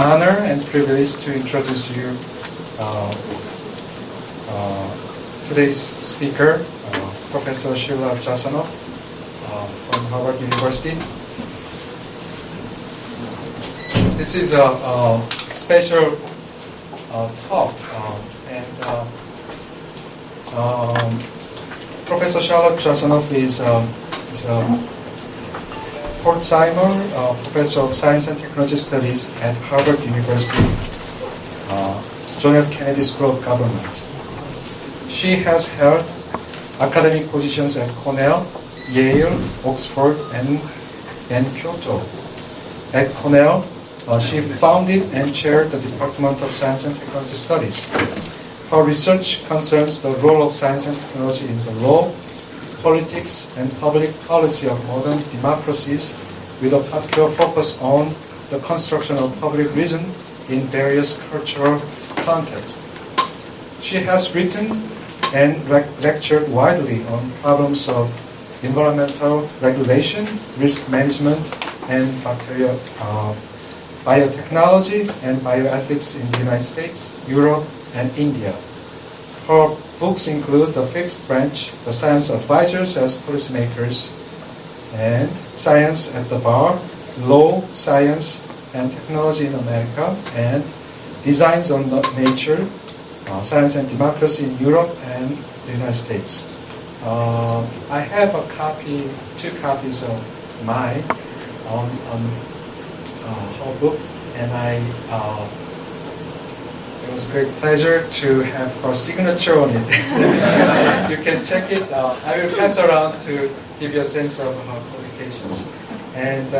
honor and privilege to introduce you today's speaker, Professor Sheila Jasanoff from Harvard University. This is a special talk, and Professor Sheila Jasanoff is a Port-Simon Professor of Science and Technology Studies at Harvard University, John F. Kennedy School of Government. She has held academic positions at Cornell, Yale, Oxford, and Kyoto. At Cornell, she founded and chaired the Department of Science and Technology Studies. Her research concerns the role of science and technology in the law, politics, and public policy of modern democracies, with a particular focus on the construction of public reason in various cultural contexts. She has written and lectured widely on problems of environmental regulation, risk management, and biotechnology and bioethics in the United States, Europe, and India. Her books include The Fixed Branch, The Science Advisors as Policymakers, and Science at the Bar, Law, Science, and Technology in America, and Designs on Nature, Science and Democracy in Europe and the United States. I have two copies of mine on her book, and it was a great pleasure to have her signature on it. You can check it. I will pass around to give you a sense of her qualifications. And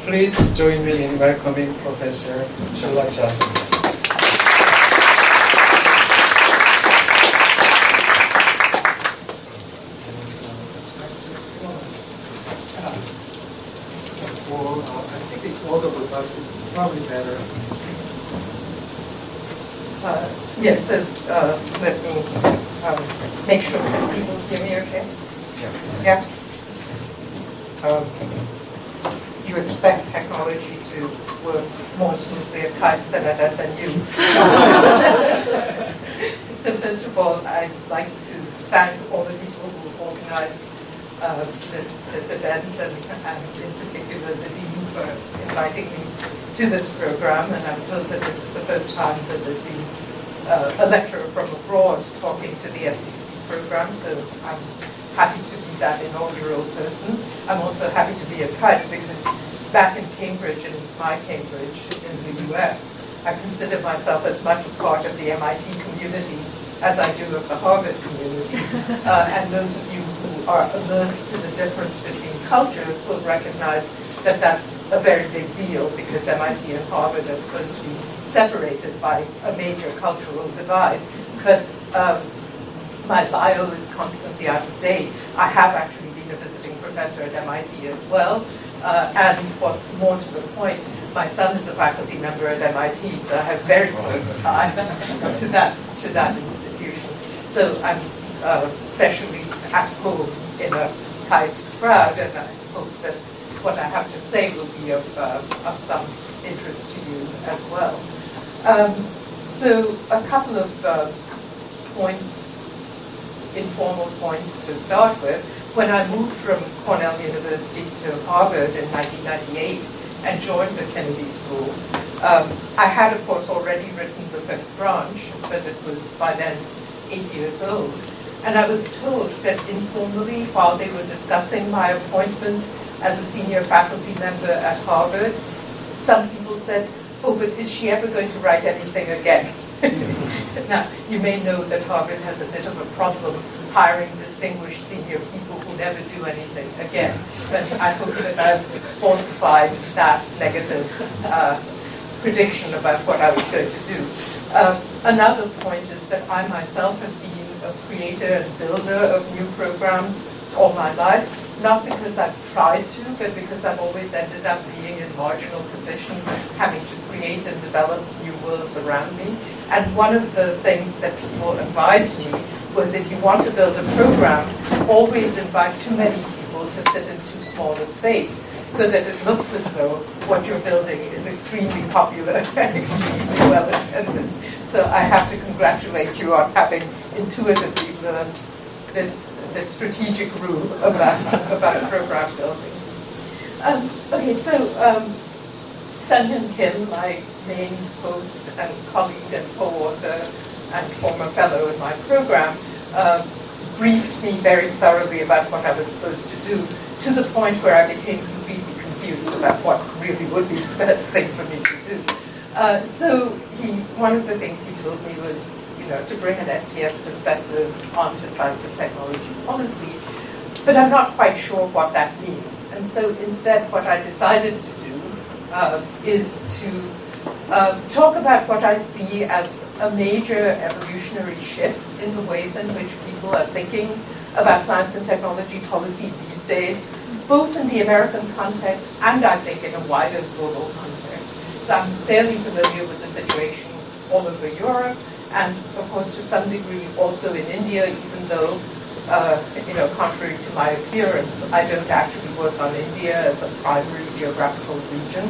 please join me in welcoming Professor Sheila Jasanoff. I think it's audible, but it's probably better. Yes, so let me make sure that people hear me okay? Yeah. You expect technology to work more smoothly at KAIST than at SNU. So first of all, I'd like to thank all the people who organized this event, and in particular the Dean for inviting me to this program. And I'm told that this is the first time that there's been a lecturer from abroad talking to the STP program, so I'm happy to be that inaugural person. I'm also happy to be at KAIST because back in Cambridge, in my Cambridge in the US, I consider myself as much a part of the MIT community as I do of the Harvard community. And those of you who are alert to the difference between cultures will recognize that that's a very big deal, because MIT and Harvard are supposed to be separated by a major cultural divide. But my bio is constantly out of date. I have actually been a visiting professor at MIT as well. And what's more to the point, my son is a faculty member at MIT, so I have very close ties to that institution. So I'm especially at home in a KAIST crowd, and I hope that what I have to say will be of some interest to you as well. So a couple of points, informal points to start with. When I moved from Cornell University to Harvard in 1998 and joined the Kennedy School, I had, of course, already written The Fifth Branch, but it was by then 8 years old. And I was told that informally, while they were discussing my appointment as a senior faculty member at Harvard, some people said, "Oh, but is she ever going to write anything again?" Now, you may know that Harvard has a bit of a problem hiring distinguished senior people who never do anything again. But I hope that I've falsified that negative prediction about what I was going to do. Another point is that I myself have been a creator and builder of new programs all my life, not because I've tried to, but because I've always ended up being in marginal positions, having to create and develop new worlds around me. And one of the things that people advised me was, if you want to build a program, always invite too many people to sit in too small a space. so that it looks as though what you're building is extremely popular and extremely well attended. So I have to congratulate you on having intuitively learned this strategic rule about program building. Okay, so Sun-Hyun Kim, my main host and colleague and co-author and former fellow in my program, briefed me very thoroughly about what I was supposed to do, to the point where I became completely confused about what really would be the best thing for me to do. So one of the things he told me was, to bring an STS perspective onto science and technology policy, but I'm not quite sure what that means. And so instead, what I decided to do is to talk about what I see as a major evolutionary shift in the ways in which people are thinking about science and technology policy these days, both in the American context and I think in a wider global context. So I'm fairly familiar with the situation all over Europe, and of course to some degree also in India, even though, contrary to my appearance, I don't actually work on India as a primary geographical region.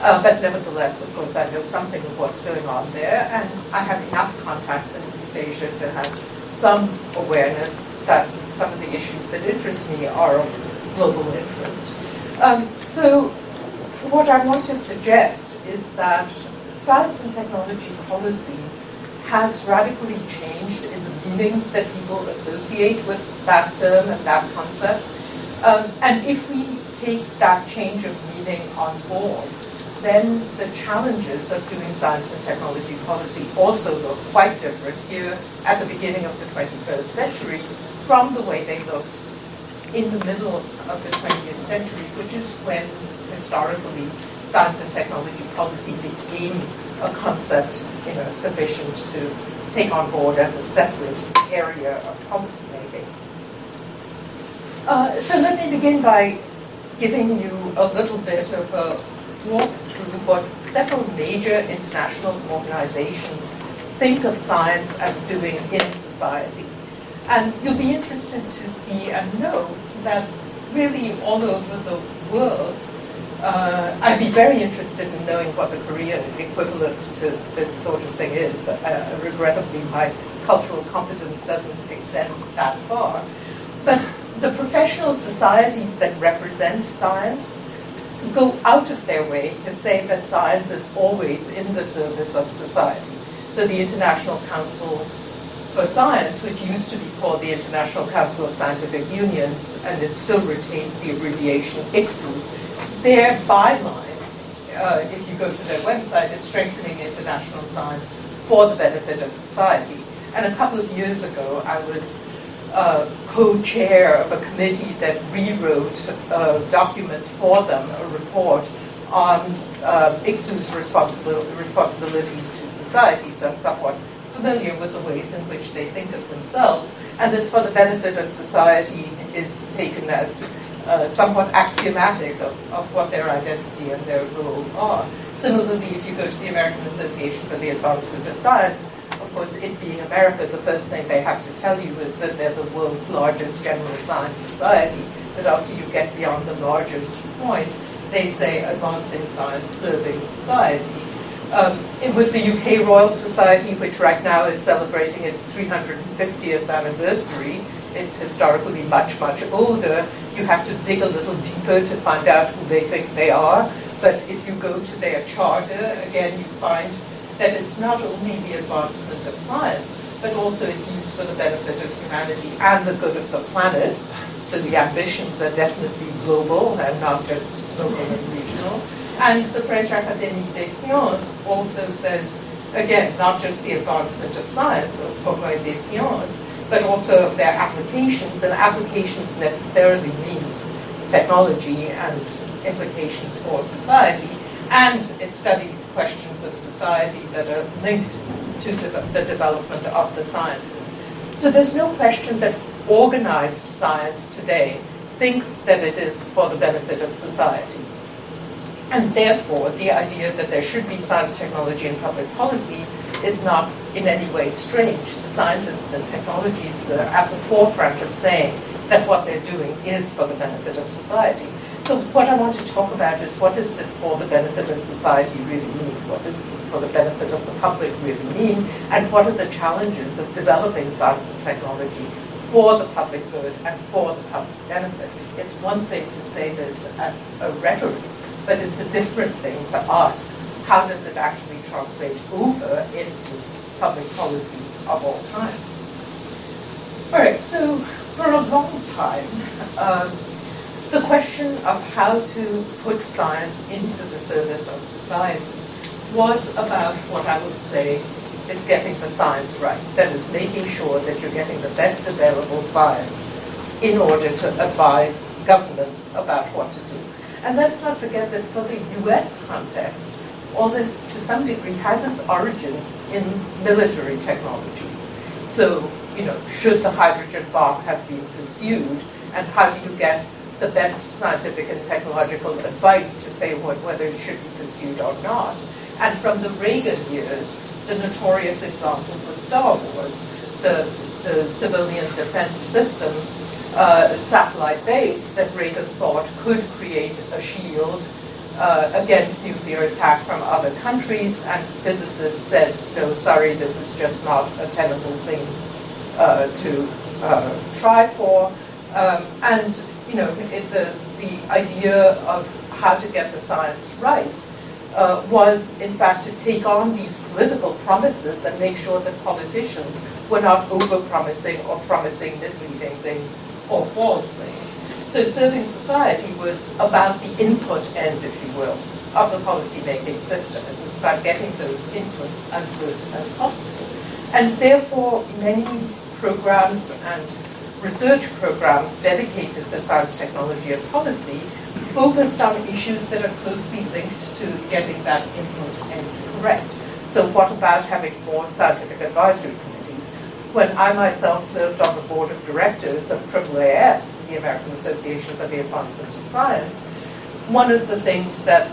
But nevertheless, of course, I know something of what's going on there, and I have enough contacts in East Asia to have some awareness that some of the issues that interest me are of global interest. So what I want to suggest is that science and technology policy has radically changed in the meanings that people associate with that term and that concept. And if we take that change of meaning on board, then the challenges of doing science and technology policy also look quite different here at the beginning of the 21st century from the way they looked in the middle of the 20th century, which is when historically science and technology policy became a concept sufficient to take on board as a separate area of policy making. So let me begin by giving you a little bit of a walk through what several major international organizations think of science as doing in society. And you'll be interested to see and know that really all over the world, I'd be very interested in knowing what the Korean equivalent to this sort of thing is. Regrettably, my cultural competence doesn't extend that far. But the professional societies that represent science go out of their way to say that science is always in the service of society. So the International Council for Science, which used to be called the International Council of Scientific Unions, and it still retains the abbreviation ICSU, their byline, if you go to their website, is strengthening international science for the benefit of society. And a couple of years ago, I was co-chair of a committee that rewrote a document for them, a report on ICSU's responsibilities to society. So I'm somewhat familiar with the ways in which they think of themselves. And this for the benefit of society is taken as somewhat axiomatic of what their identity and their role are. Similarly, if you go to the American Association for the Advancement of Science, of course, it being America, the first thing they have to tell you is that they're the world's largest general science society. But after you get beyond the largest point, they say advancing science, serving society. With the UK Royal Society, which right now is celebrating its 350th anniversary, it's historically much, much older. You have to dig a little deeper to find out who they think they are. But if you go to their charter, again, you find that it's not only the advancement of science, but also its use for the benefit of humanity and the good of the planet. So the ambitions are definitely global and not just local and regional. And the French Académie des Sciences also says, again, not just the advancement of science, or progrès des sciences, but also of their applications, and applications necessarily means technology and implications for society, and it studies questions of society that are linked to the development of the sciences. So there's no question that organized science today thinks that it is for the benefit of society. And therefore, the idea that there should be science, technology, and public policy is not in any way strange. The scientists and technologists are at the forefront of saying that what they're doing is for the benefit of society. So what I want to talk about is, what does this for the benefit of society really mean? What does this for the benefit of the public really mean? And what are the challenges of developing science and technology for the public good and for the public benefit? It's one thing to say this as a rhetoric, but it's a different thing to ask, how does it actually translate over into public policy of all kinds? All right, so for a long time, the question of how to put science into the service of society was about what I would say is getting the science right. That is, making sure that you're getting the best available science in order to advise governments about what to do. And let's not forget that for the US context, all this, to some degree, has its origins in military technologies. So, should the hydrogen bomb have been pursued, and how do you get the best scientific and technological advice to say whether it should be pursued or not? And from the Reagan years, the notorious example was Star Wars, the civilian defense system, satellite base that Reagan thought could create a shield against nuclear attack from other countries, and physicists said, no, sorry, this is just not a tenable thing to try for. The idea of how to get the science right was, in fact, to take on these political promises and make sure that politicians were not over-promising or promising misleading things or false things. So serving society was about the input end, if you will, of the policy-making system. It was about getting those inputs as good as possible. And therefore, many programs and research programs dedicated to science, technology, and policy focused on issues that are closely linked to getting that input end correct. So what about having more scientific advisory committees? When I myself served on the board of directors of AAAS, the American Association for the Advancement of Science, one of the things that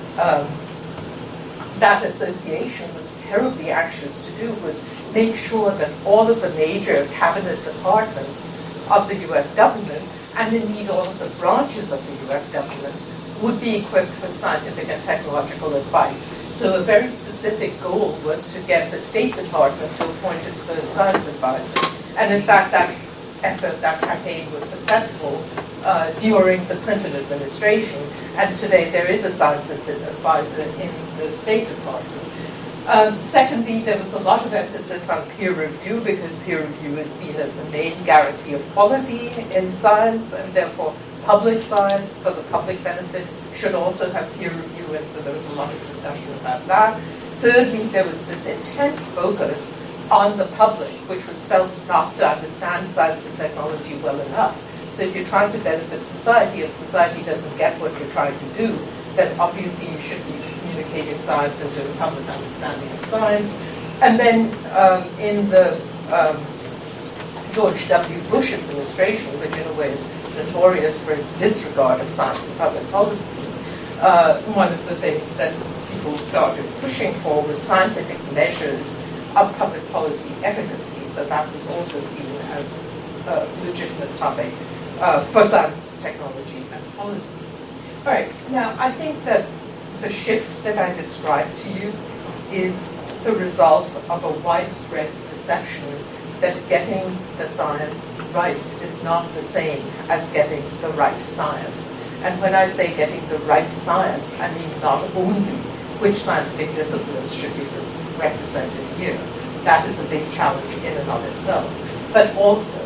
that association was terribly anxious to do was make sure that all of the major cabinet departments of the US government, and indeed all of the branches of the US government, would be equipped with scientific and technological advice. So a very specific goal was to get the State Department to appoint its first science advisor. And in fact, that effort, that campaign was successful during the Clinton administration. And today there is a science advisor in the State Department. Secondly, there was a lot of emphasis on peer review, because peer review is seen as the main guarantee of quality in science, and therefore public science, for the public benefit, should also have peer review, and so there was a lot of discussion about that. Thirdly, there was this intense focus on the public, which was felt not to understand science and technology well enough. So if you're trying to benefit society, and society doesn't get what you're trying to do, then obviously you should be communicating science and doing public understanding of science. And then in the George W. Bush administration, which in a way is notorious for its disregard of science and public policy, one of the things that people started pushing for was scientific measures of public policy efficacy. So that was also seen as a legitimate topic for science, technology, and policy. All right, now I think that the shift that I described to you is the result of a widespread perception that getting the science right is not the same as getting the right science. And when I say getting the right science, I mean not only which scientific disciplines should be represented here. That is a big challenge in and of itself. But also,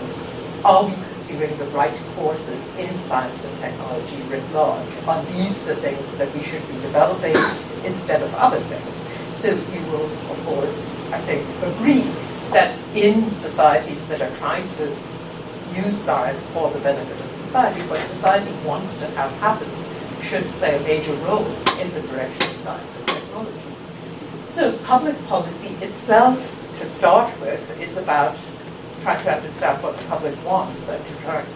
are we pursuing the right courses in science and technology writ large? Are these the things that we should be developing instead of other things? So you will, of course, I think, agree that in societies that are trying to use science for the benefit of society, what society wants to have happen should play a major role in the direction of science and technology. So public policy itself, to start with, is about trying to understand what the public wants and to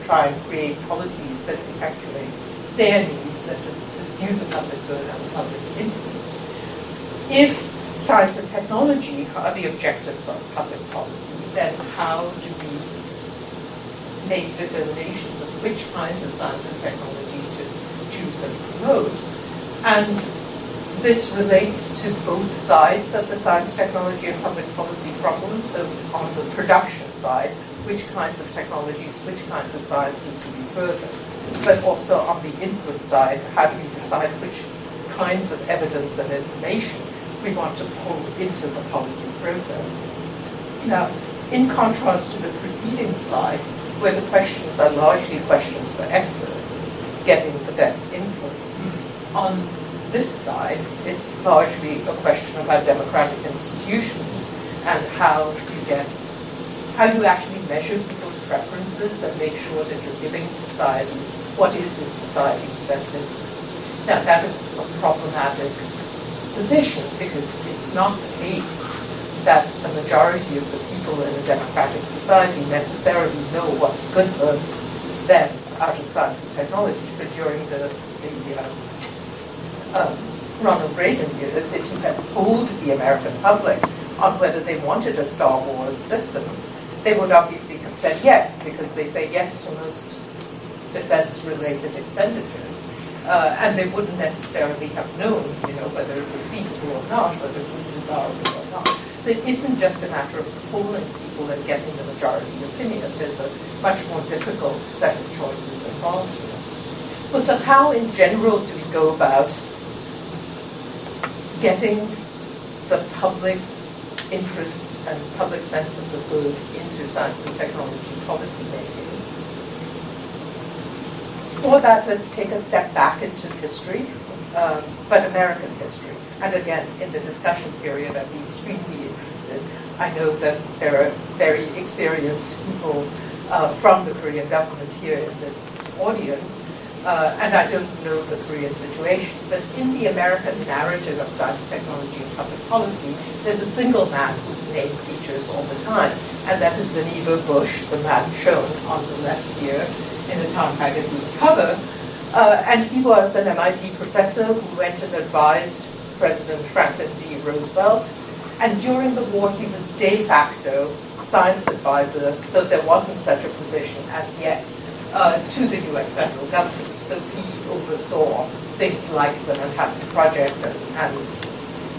try and create policies that effectuate their needs and to pursue the public good and the public interest. If science and technology are the objectives of public policy, then how do we make determinations of which kinds of science and technology to choose and promote. And this relates to both sides of the science, technology, and public policy problems. So on the production side, which kinds of technologies, which kinds of sciences to be furthered. But also on the input side, how do we decide which kinds of evidence and information we want to pull into the policy process. Now, in contrast to the preceding slide, where the questions are largely questions for experts, getting the best inputs, on this side, it's largely a question about democratic institutions and how you actually measure people's preferences and make sure that you're giving society what is in society's best interests. Now, that is a problematic position because it's not the case that the majority of the people in a democratic society necessarily know what's good for them out of science and technology. So during the Ronald Reagan years, if you had polled the American public on whether they wanted a Star Wars system, they would obviously have said yes, because they say yes to most defense-related expenditures. And they wouldn't necessarily have known, whether it was feasible or not, whether it was desirable or not. So it isn't just a matter of polling people and getting the majority opinion. There's a much more difficult set of choices involved here. Well, so how in general do we go about getting the public's interests and public sense of the good into science and technology policy making? For that, let's take a step back into history, but American history. And again, in the discussion period, I'd be extremely interested. I know that there are very experienced people from the Korean government here in this audience, and I don't know the Korean situation. But in the American narrative of science, technology, and public policy, there's a single man whose name features all the time, and that is Vannevar Bush, the man shown on the left here in a Time magazine cover. And he was an MIT professor who went and advised President Franklin D. Roosevelt. And during the war, he was de facto science advisor, though there wasn't such a position as yet, to the US federal government. So he oversaw things like the Manhattan Project and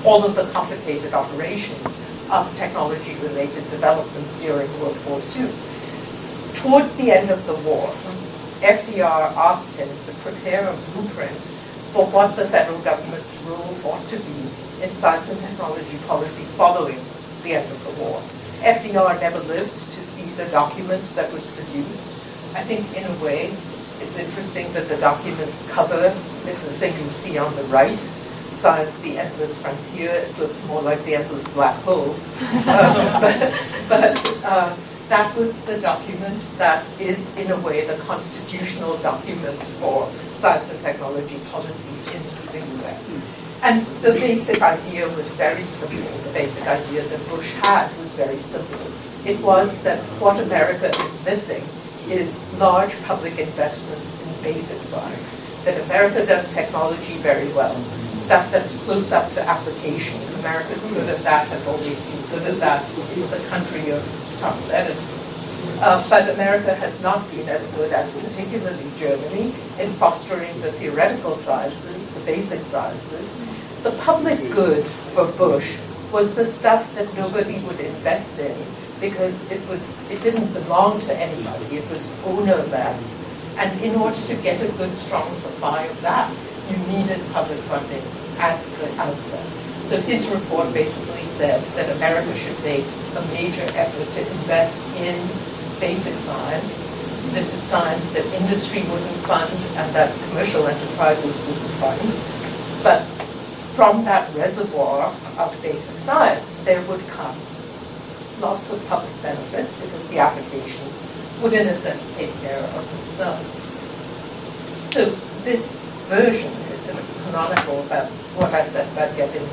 all of the complicated operations of technology-related developments during World War II. Towards the end of the war, FDR asked him to prepare a blueprint for what the federal government's role ought to be in science and technology policy following the end of the war. FDR never lived to see the document that was produced. I think in a way, it's interesting that the document's cover is the thing you see on the right. Science, the Endless Frontier. It looks more like the Endless Black Hole. But that was the document that is, in a way, the constitutional document for science and technology policy in the US. And the basic idea was very simple. The basic idea that Bush had was very simple. It was that what America is missing is large public investments in basic science. That America does technology very well. Stuff that's close up to application. America's good at that, has always been good at that. It's the country of Thomas Edison. But America has not been as good as particularly Germany in fostering the theoretical sciences, the basic sciences. The public good for Bush was the stuff that nobody would invest in because it didn't belong to anybody. It was ownerless. And in order to get a good, strong supply of that, you needed public funding at the outset. So his report basically said that America should make a major effort to invest in basic science. This is science that industry wouldn't fund and that commercial enterprises wouldn't fund. But from that reservoir of basic science, there would come lots of public benefits because the applications would, in a sense, take care of themselves. So this version is sort of canonical about what I said about getting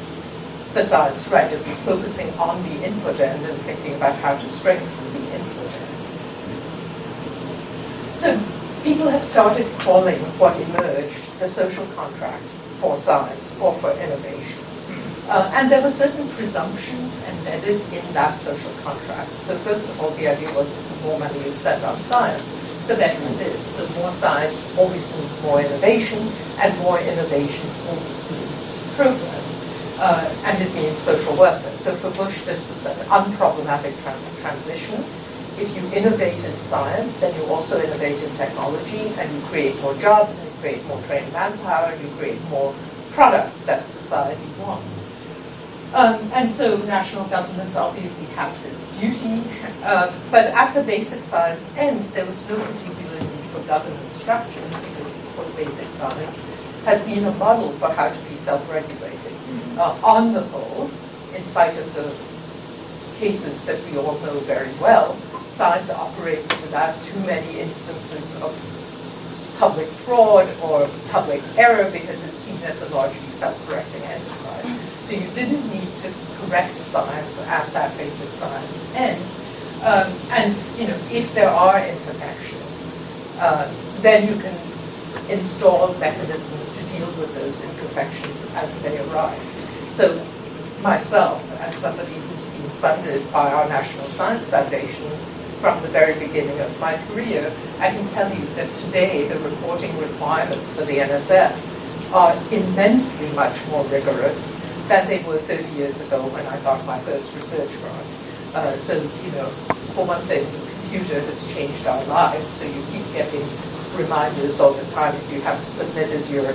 the science right. It was focusing on the input end and thinking about how to strengthen the input end. So people have started calling what emerged the social contract for science or for innovation. And there were certain presumptions embedded in that social contract. So first of all, the idea was that the more money you spend on science, the better it is. So more science always means more innovation, and more innovation always means progress. And it means social welfare. So for Bush, this was an unproblematic transition. If you innovate in science, then you also innovate in technology, and you create more jobs, and you create more trained manpower, and you create more products that society wants. And so national governments obviously have this duty, but at the basic science end, there was no particular need for government structures, because, of course, basic science has been a model for how to be self-regulating. On the whole, in spite of the cases that we all know very well, science operates without too many instances of public fraud or public error, because it's seen as a largely self-correcting enterprise. So you didn't need to correct science at that basic science end. And if there are imperfections, then you can install mechanisms to deal with those imperfections as they arise. So myself, as somebody who's been funded by our National Science Foundation from the very beginning of my career, I can tell you that today the reporting requirements for the NSF are immensely much more rigorous than they were 30 years ago when I got my first research grant. So, for one thing, the computer has changed our lives, so you keep getting reminders all the time if you haven't submitted your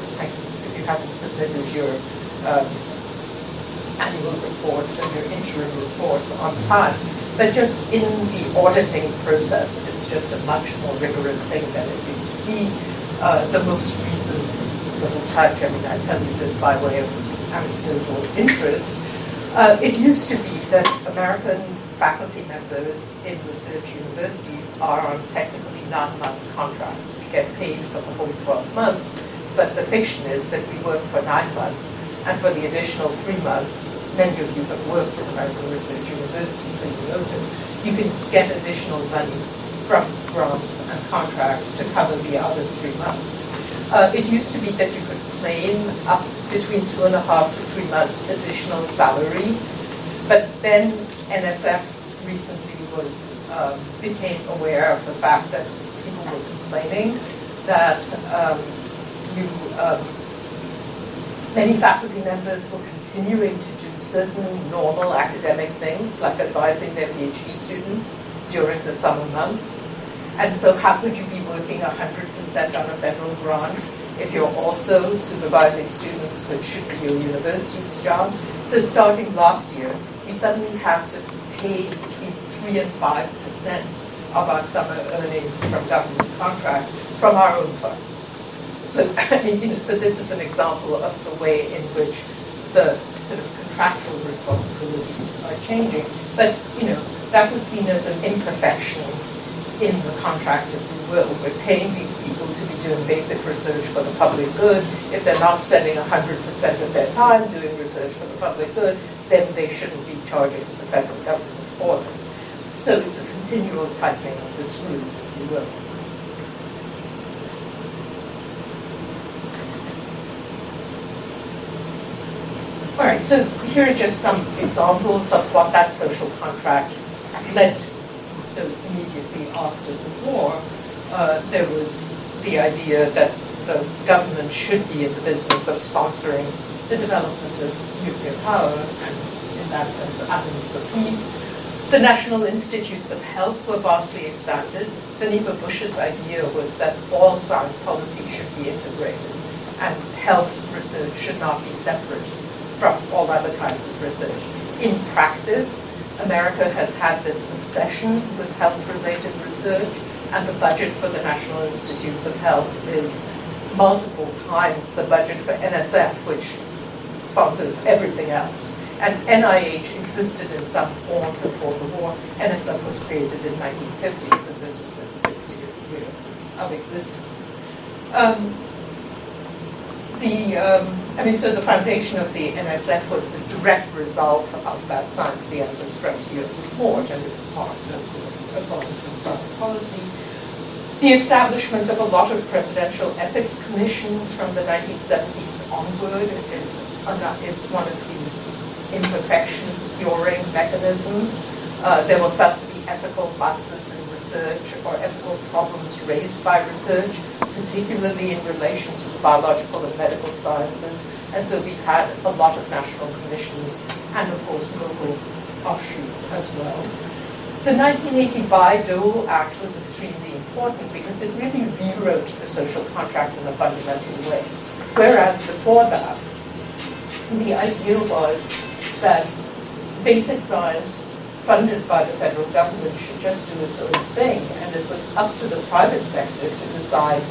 annual reports and your interim reports on time. But just in the auditing process, it's just a much more rigorous thing than it used to be. The most recent little touch, I tell you this by way of anecdotal interest, it used to be that American faculty members in research universities are on technically 9-month contracts. We get paid for the whole 12 months, but the fiction is that we work for 9 months, and for the additional 3 months, many of you have worked in American research universities, so you know this, you can get additional money from grants and contracts to cover the other 3 months. It used to be that you could claim up between 2.5 to 3 months additional salary, but then NSF recently became aware of the fact that people were complaining that many faculty members were continuing to do certain normal academic things, like advising their PhD students during the summer months. And so how could you be working 100% on a federal grant if you're also supervising students, which should be your university's job? So starting last year, we suddenly have to pay between 3 and 5% of our summer earnings from government contracts from our own funds. So, so this is an example of the way in which the sort of contractual responsibilities are changing. But, that was seen as an imperfection in the contract, if you will. We're paying these people to be doing basic research for the public good. If they're not spending 100% of their time doing research for the public good, then they shouldn't be charging the federal government for this. So it's a continual tightening of the screws, if you will. All right, so here are just some examples of what that social contract led to. So immediately after the war, there was the idea that the government should be in the business of sponsoring the development of nuclear power, and in that sense, atoms for peace. The National Institutes of Health were vastly expanded. Vannevar Bush's idea was that all science policy should be integrated, and health research should not be separate from all other kinds of research. In practice, America has had this obsession with health-related research, and the budget for the National Institutes of Health is multiple times the budget for NSF, which sponsors everything else. And NIH existed in some form before the war. NSF was created in the 1950s, and this was its 60th year of existence. So the foundation of the NSF was the direct result of that Science the Endless Frontier report, and it's part of the advance in science policy. The establishment of a lot of presidential ethics commissions from the 1970s onward is one of these imperfection curing mechanisms. There were felt to be ethical lapses in research or ethical problems raised by research, particularly in relation to the biological and medical sciences. And so we've had a lot of national commissions and, of course, local offshoots as well. The 1980 Bayh-Dole Act was extremely important because it really rewrote the social contract in a fundamental way. Whereas before that, the idea was that basic science funded by the federal government should just do its own thing, and it was up to the private sector to decide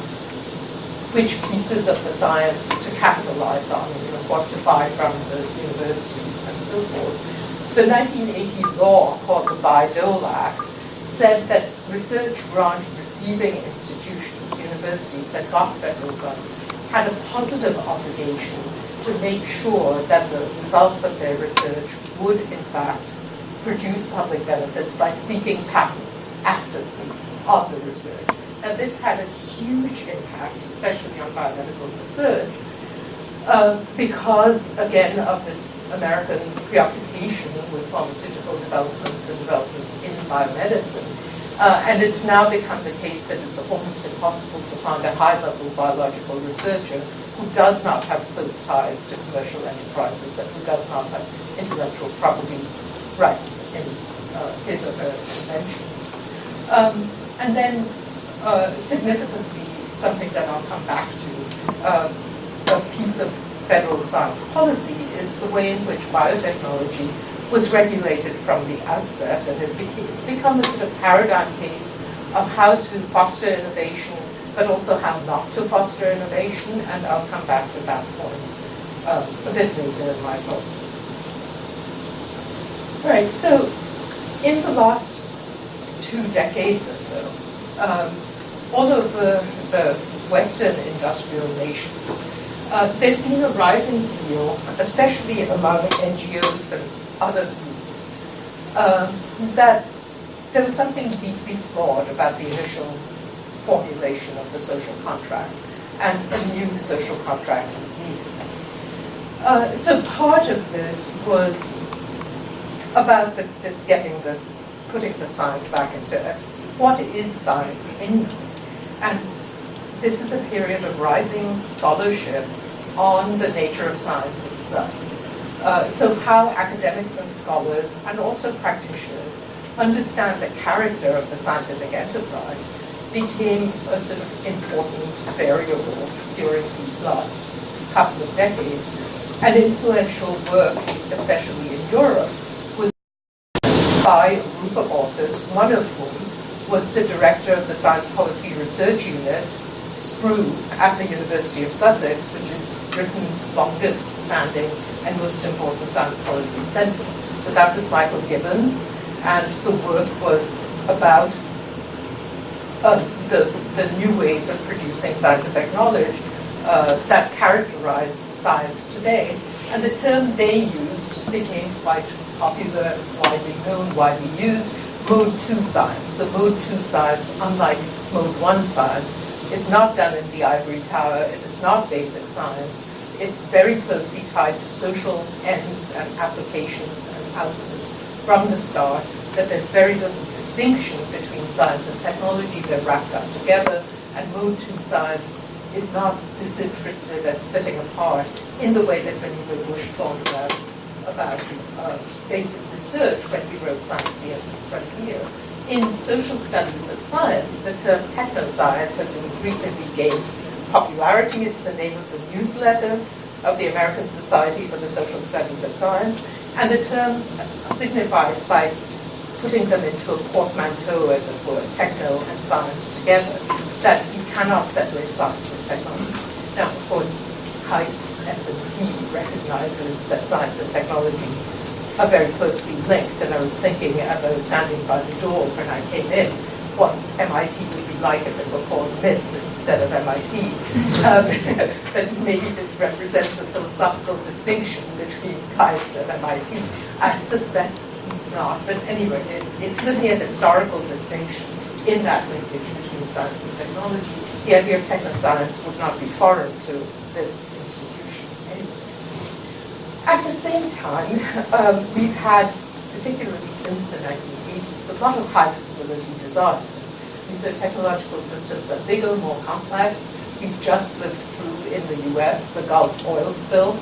which pieces of the science to capitalize on, what to buy from the universities and so forth. The 1980 law, called the Bayh-Dole Act, said that research grant receiving institutions, universities that got federal funds, had a positive obligation to make sure that the results of their research would, in fact, produce public benefits by seeking patents actively on the research. And this had a huge impact, especially on biomedical research, because, again, of this American preoccupation with pharmaceutical developments and developments in biomedicine. And it's now become the case that it's almost impossible to find a high-level biological researcher who does not have close ties to commercial enterprises and who does not have intellectual property rights in his or her inventions. And then, significantly, something that I'll come back to, a piece of federal science policy is the way in which biotechnology was regulated from the outset, and it's become a sort of paradigm case of how to foster innovation, but also how not to foster innovation, and I'll come back to that point a bit later in my talk. All right, so in the last 2 decades or so, all over the Western industrial nations, there's been a rising feel, especially among NGOs and other groups, that there was something deeply flawed about the initial formulation of the social contract, and a new social contract is needed. So part of this was about putting the science back into what is science anyway? And this is a period of rising scholarship on the nature of science itself. So how academics and scholars, and also practitioners, understand the character of the scientific enterprise became a sort of important variable during these last couple of decades. And influential work, especially in Europe, was by a group of authors, one of whom was the director of the Science Policy Research Unit, SPRU, at the University of Sussex, which is Britain's longest standing and most important science policy centre. So that was Michael Gibbons, and the work was about the new ways of producing scientific knowledge that characterize science today. And the term they used became quite popular, widely known, widely used, Mode 2 science. The Mode 2 science, unlike Mode 1 science, is not done in the ivory tower. It is not basic science. It's very closely tied to social ends and applications and outputs from the start, that there's very little distinction between science and technology. They're wrapped up together, and Mode 2 science is not disinterested and sitting apart in the way that Vannevar Bush thought about basic research when he wrote Science, the Endless Frontier. In social studies of science, the term technoscience has increasingly gained popularity. It's the name of the newsletter of the American Society for the Social Studies of Science, and the term signifies, by putting them into a portmanteau, as it were, techno and science together, that you cannot separate science from technology. Now, of course, KAIST S&T recognizes that science and technology are very closely linked, and I was thinking as I was standing by the door when I came in, what MIT would be like if it were called MIST instead of MIT. But maybe this represents a philosophical distinction between KAIST and MIT. I suspect not, but anyway, it's certainly a historical distinction in that linkage between science and technology. The idea of technoscience would not be foreign to this institution anyway. At the same time, we've had, particularly since the 1980s, a lot of high visibility disasters. These are technological systems that are bigger, more complex. We've just lived through in the US the Gulf oil spill.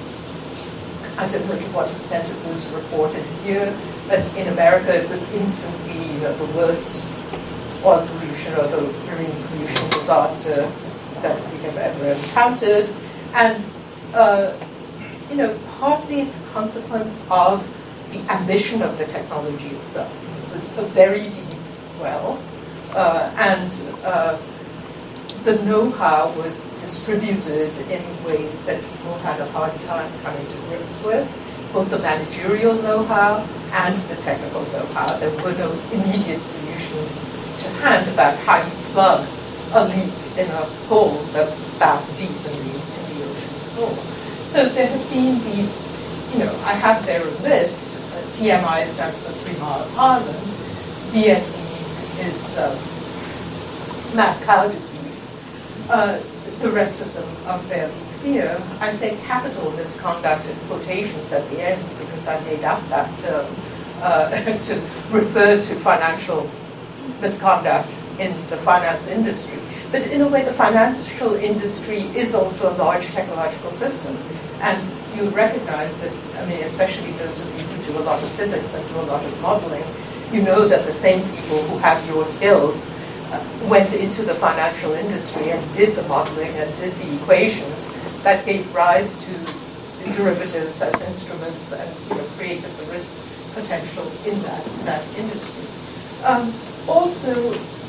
I don't know to what extent it was reported here, but in America it was instantly the worst oil pollution or the marine pollution disaster that we have ever encountered. And partly it's a consequence of the ambition of the technology itself. It was a very deep well, and the know-how was distributed in ways that people had a hard time coming to grips with, both the managerial know-how and the technical know-how. There were no immediate solutions to hand about how you plug a leak in a hole that's that deep in the ocean floor. So there have been these, I have there a list. TMI stands for 3 Mile Island. BSE is mad cow disease. The rest of them are fairly clear. I say capital misconduct in quotations at the end because I made up that term to refer to financial misconduct in the finance industry. But in a way, the financial industry is also a large technological system. And you recognize that, especially those of you who do a lot of physics and do a lot of modeling, you know that the same people who have your skills went into the financial industry and did the modeling and did the equations that gave rise to the derivatives as instruments and created the risk potential in that industry. Also,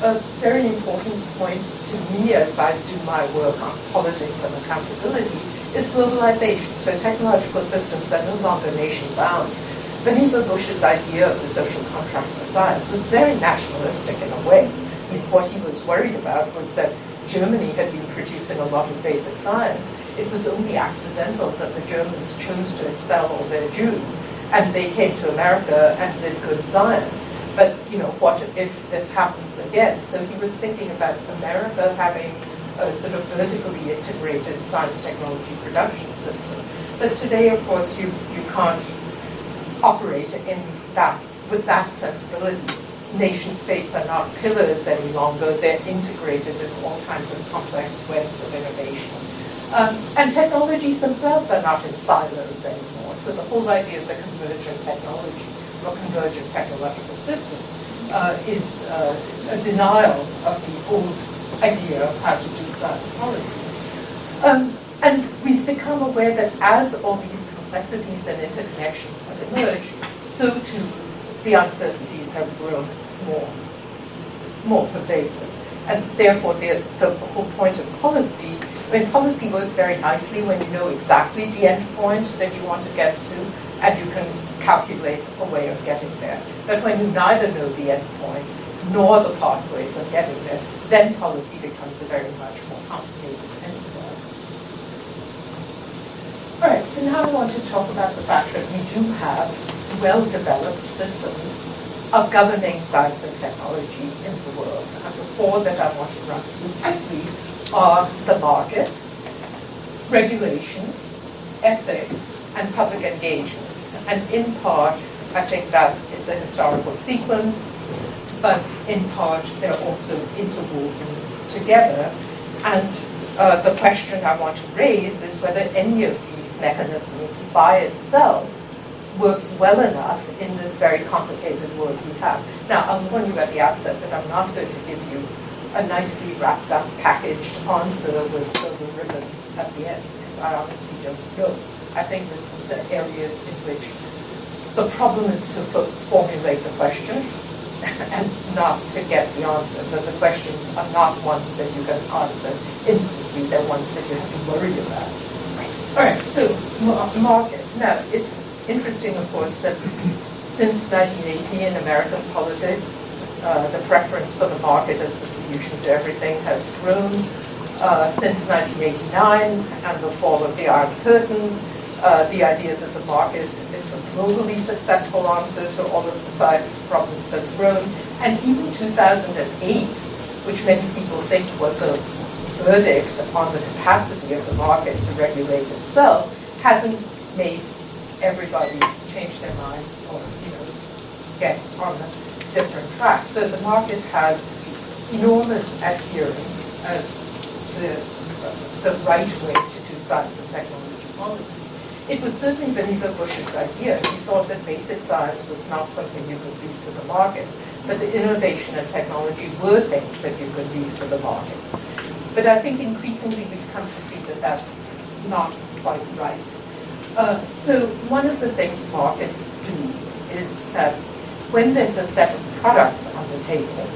a very important point to me as I do my work on politics and accountability is globalization. So technological systems are no longer nation-bound. Vannevar Bush's idea of the social contract for science was very nationalistic in a way. What he was worried about was that Germany had been producing a lot of basic science. It was only accidental that the Germans chose to expel all their Jews, and they came to America and did good science. But, what if this happens again? So he was thinking about America having a sort of vertically integrated science technology production system. But today, of course, you can't operate in that with that sensibility. Nation states are not pillars any longer. They're integrated in all kinds of complex webs of innovation. And technologies themselves are not in silos anymore. So the whole idea of the convergent technology or convergent technological systems is a denial of the old idea of how to do science policy. And we've become aware that as all these complexities and interconnections have emerged, so too the uncertainties have grown more pervasive. And therefore, the whole point of policy, policy works very nicely when you know exactly the end point that you want to get to, and you can calculate a way of getting there. But when you neither know the end point, nor the pathways of getting there, then policy becomes a very much more complicated enterprise. All right, so now I want to talk about the fact that we do have well-developed systems of governing science and technology in the world. And the 4 that I want to run through quickly are the market, regulation, ethics, and public engagement. And in part, I think that is a historical sequence, but in part, they're also interwoven together. And the question I want to raise is whether any of these mechanisms by itself works well enough in this very complicated world we have. Now, I'll warn you at the outset that I'm not going to give you a nicely wrapped up, packaged answer with silver ribbons at the end, because I honestly don't know. I think that these are areas in which the problem is to formulate the question and not to get the answer. But the questions are not ones that you can answer instantly. They're ones that you have to worry about. All right, so market. Now, it's interesting, of course, that since 1980 in American politics, the preference for the market as the solution to everything has grown. Since 1989 and the fall of the Iron Curtain, the idea that the market is the globally successful answer to all of society's problems has grown. And even 2008, which many people think was a verdict on the capacity of the market to regulate itself, hasn't made everybody change their minds or get on a different track. So the market has enormous adherence as the right way to do science and technology policy. It was certainly Vannevar Bush's idea. He thought that basic science was not something you could leave to the market, but the innovation and technology were things that you could leave to the market. But I think increasingly we've come to see that that's not quite right. So one of the things markets do is that when there's a set of products on the table,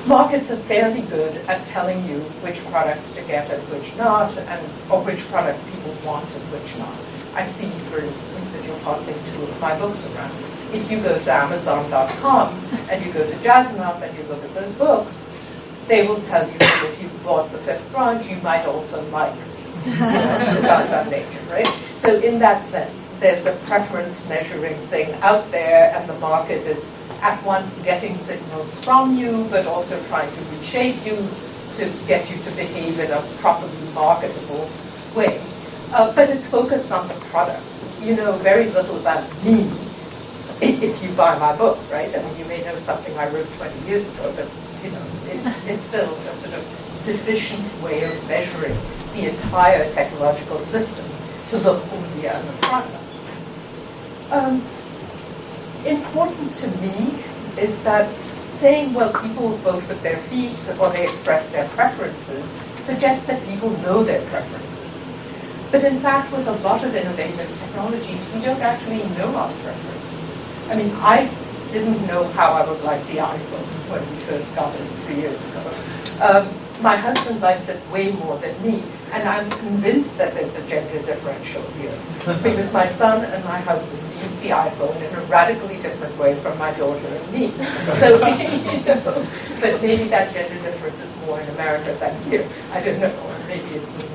markets are fairly good at telling you which products to get and which not, or which products people want and which not. I see, for instance, that you're passing two of my books around. If you go to Amazon.com and you go to Jasanoff and you look at those books, they will tell you that if you bought the fifth branch, you might also like Designs on Nature, right? So in that sense, there's a preference measuring thing out there, and the market is at once getting signals from you, but also trying to reshape you to get you to behave in a properly marketable way. But it's focused on the product. You know very little about me if you buy my book, right? I mean, you may know something I wrote 20 years ago, but you know, it's still a sort of deficient way of measuring the entire technological system to look only at the product. Important to me is that saying, well, people vote with their feet or they express their preferences suggests that people know their preferences. But in fact, with a lot of innovative technologies, we don't actually know our preferences. I mean, I didn't know how I would like the iPhone when we first got it 3 years ago. My husband likes it way more than me, and I'm convinced that there's a gender differential here, because my son and my husband use the iPhone in a radically different way from my daughter and me. So, you know, but maybe that gender difference is more in America than here. I don't know, or maybe it's in,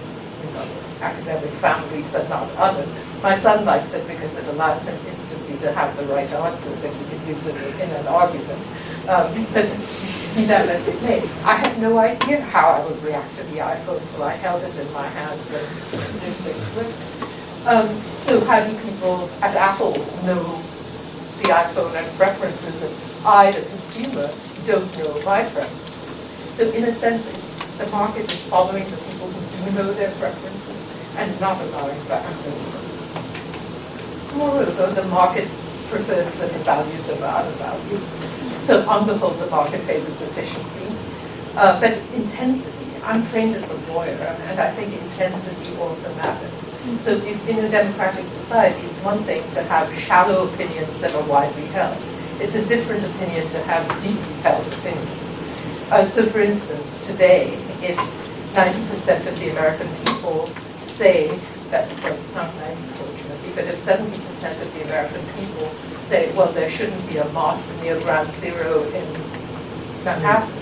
you know, academic families and not others. My son likes it because it allows him instantly to have the right answer that he can use it in an argument. But be that as it may, I had no idea how I would react to the iPhone until I held it in my hands and did things with it. So how do people at Apple know the iPhone and preferences, and I, the consumer, don't know my preferences? So in a sense, the market is following the people who do know their preferences and not allowing for ambivalence. Moreover, the market prefers certain values over other values. So on the whole, the market favors efficiency, but intensity. I'm trained as a lawyer, and I think intensity also matters. So if in a democratic society, it's one thing to have shallow opinions that are widely held. It's a different opinion to have deeply held opinions. So for instance, today, if 90% of the American people say that, well, it's not 90, fortunately, but if 70% of the American people say, well, there shouldn't be a mosque near Ground Zero in Manhattan,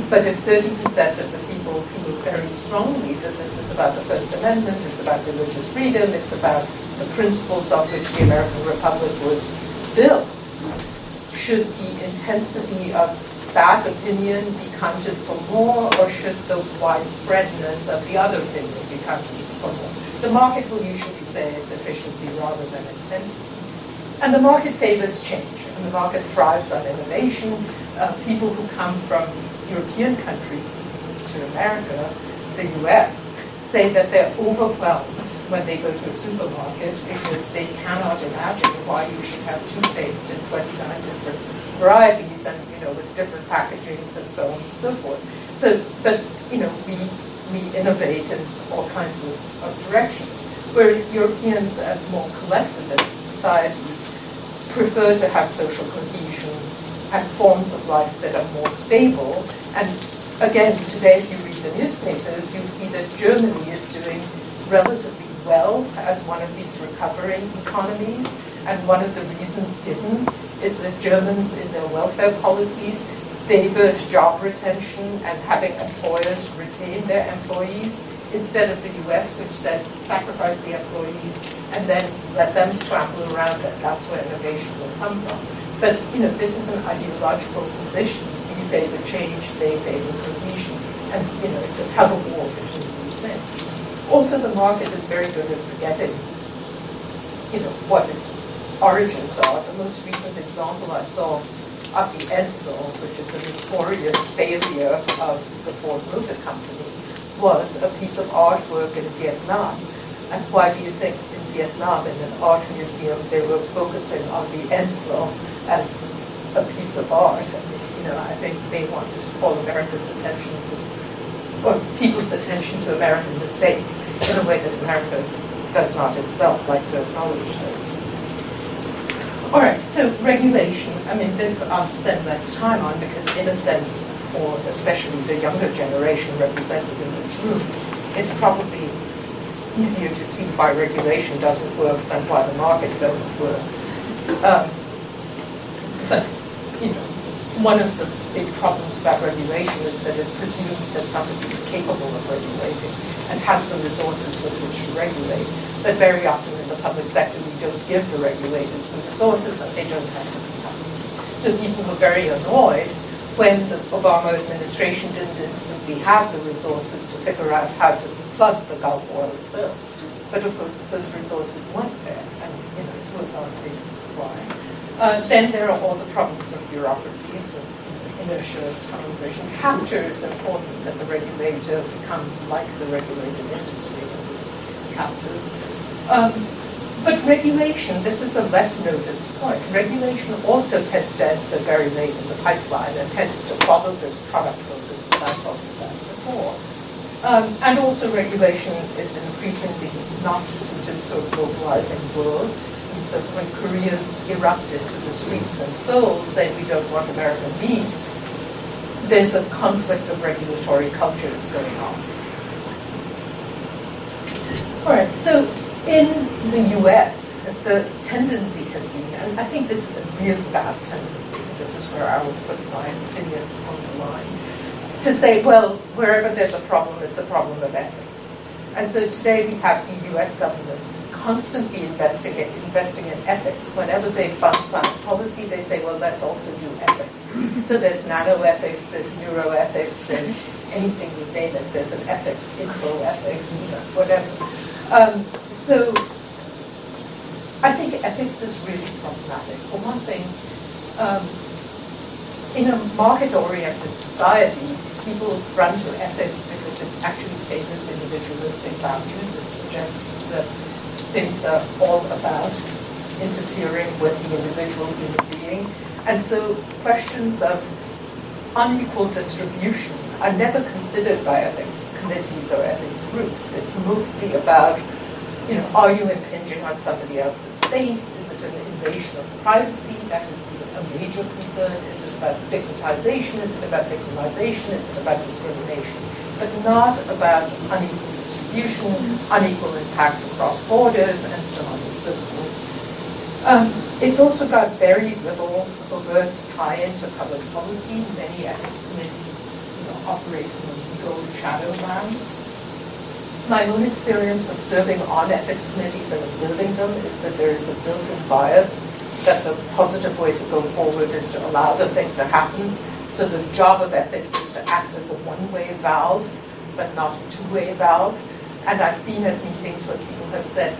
but if 30% of the people feel very strongly that this is about the First Amendment, it's about religious freedom, it's about the principles on which the American Republic was built, should the intensity of that opinion be counted for more, or should the widespreadness of the other opinion be counted for more? The market will usually say it's efficiency rather than intensity. And the market favors change, and the market thrives on innovation. People who come from European countries to America, the US, say that they're overwhelmed when they go to a supermarket because they cannot imagine why you should have toothpaste in 29 different varieties and, you know, with different packagings and so on and so forth. So, but, you know, we innovate in all kinds of directions. Whereas Europeans, as more collectivist societies, prefer to have social cohesion and forms of life that are more stable. And again, today, if you read the newspapers, you see that Germany is doing relatively well as one of these recovering economies. And one of the reasons given is that Germans, in their welfare policies, favored job retention and having employers retain their employees, instead of the US, which says sacrifice the employees and then let them scramble around, and that's where innovation will come from. But, you know, this is an ideological position. We favor change, they favor cohesion. And, you know, it's a tug of war between these things. Also, the market is very good at forgetting, you know, what its origins are. The most recent example I saw of the Edsel, which is the notorious failure of the Ford Motor Company, was a piece of artwork in Vietnam. And why do you think in Vietnam, in an art museum, they were focusing on the Edsel as a piece of art? I think they wanted to call America's attention to, or people's attention to American mistakes in a way that America does not itself like to acknowledge those. All right, so regulation. This I'll spend less time on because, in a sense, for especially the younger generation represented in this room, it's probably easier to see why regulation doesn't work than why the market doesn't work. But one of the big problems about regulation is that it presumes that somebody is capable of regulating and has the resources with which to regulate. But very often in the public sector, we don't give the regulators the resources and they don't have the capacity. So people were very annoyed when the Obama administration didn't instantly have the resources to figure out how to plug the Gulf oil spill. But of course, those resources weren't there, and it's worth asking why. Then there are all the problems of bureaucracies and inertia, tunnel vision. Capture is important that the regulator becomes like the regulated industry and is captured. But regulation, this is a less noticed point. Regulation also tends to enter very late in the pipeline and tends to follow this product focus that I talked about before. And also regulation is increasingly not suited to a globalizing world. So when Koreans erupt into the streets in Seoul saying we don't want American beef, there's a conflict of regulatory cultures going on. All right, so in the US, the tendency has been, and I think this is a really bad tendency, this is where I would put my opinions on the line, to say, well, wherever there's a problem, it's a problem of ethics. And so today we have the US government constantly investing in ethics. Whenever they fund science policy, they say, well, let's also do ethics. So there's nanoethics, there's neuroethics, there's anything you name it. There's an ethics, infoethics, whatever. So I think ethics is really problematic. For one thing, in a market-oriented society, people run to ethics because it actually favors individualistic values. It suggests that things are all about interfering with the individual human being. And so questions of unequal distribution are never considered by ethics committees or ethics groups. It's mostly about, are you impinging on somebody else's space? Is it an invasion of privacy? That has been a major concern. Is it about stigmatization? Is it about victimization? Is it about discrimination? But not about unequal distribution, unequal impacts across borders, and so on and so forth. It's also got very little overt tie into public policy. Many ethics committees operate in a legal shadow land. My own experience of serving on ethics committees and observing them is that there is a built-in bias that the positive way to go forward is to allow the thing to happen. So the job of ethics is to act as a one-way valve, but not a two-way valve. And I've been at meetings where people have said,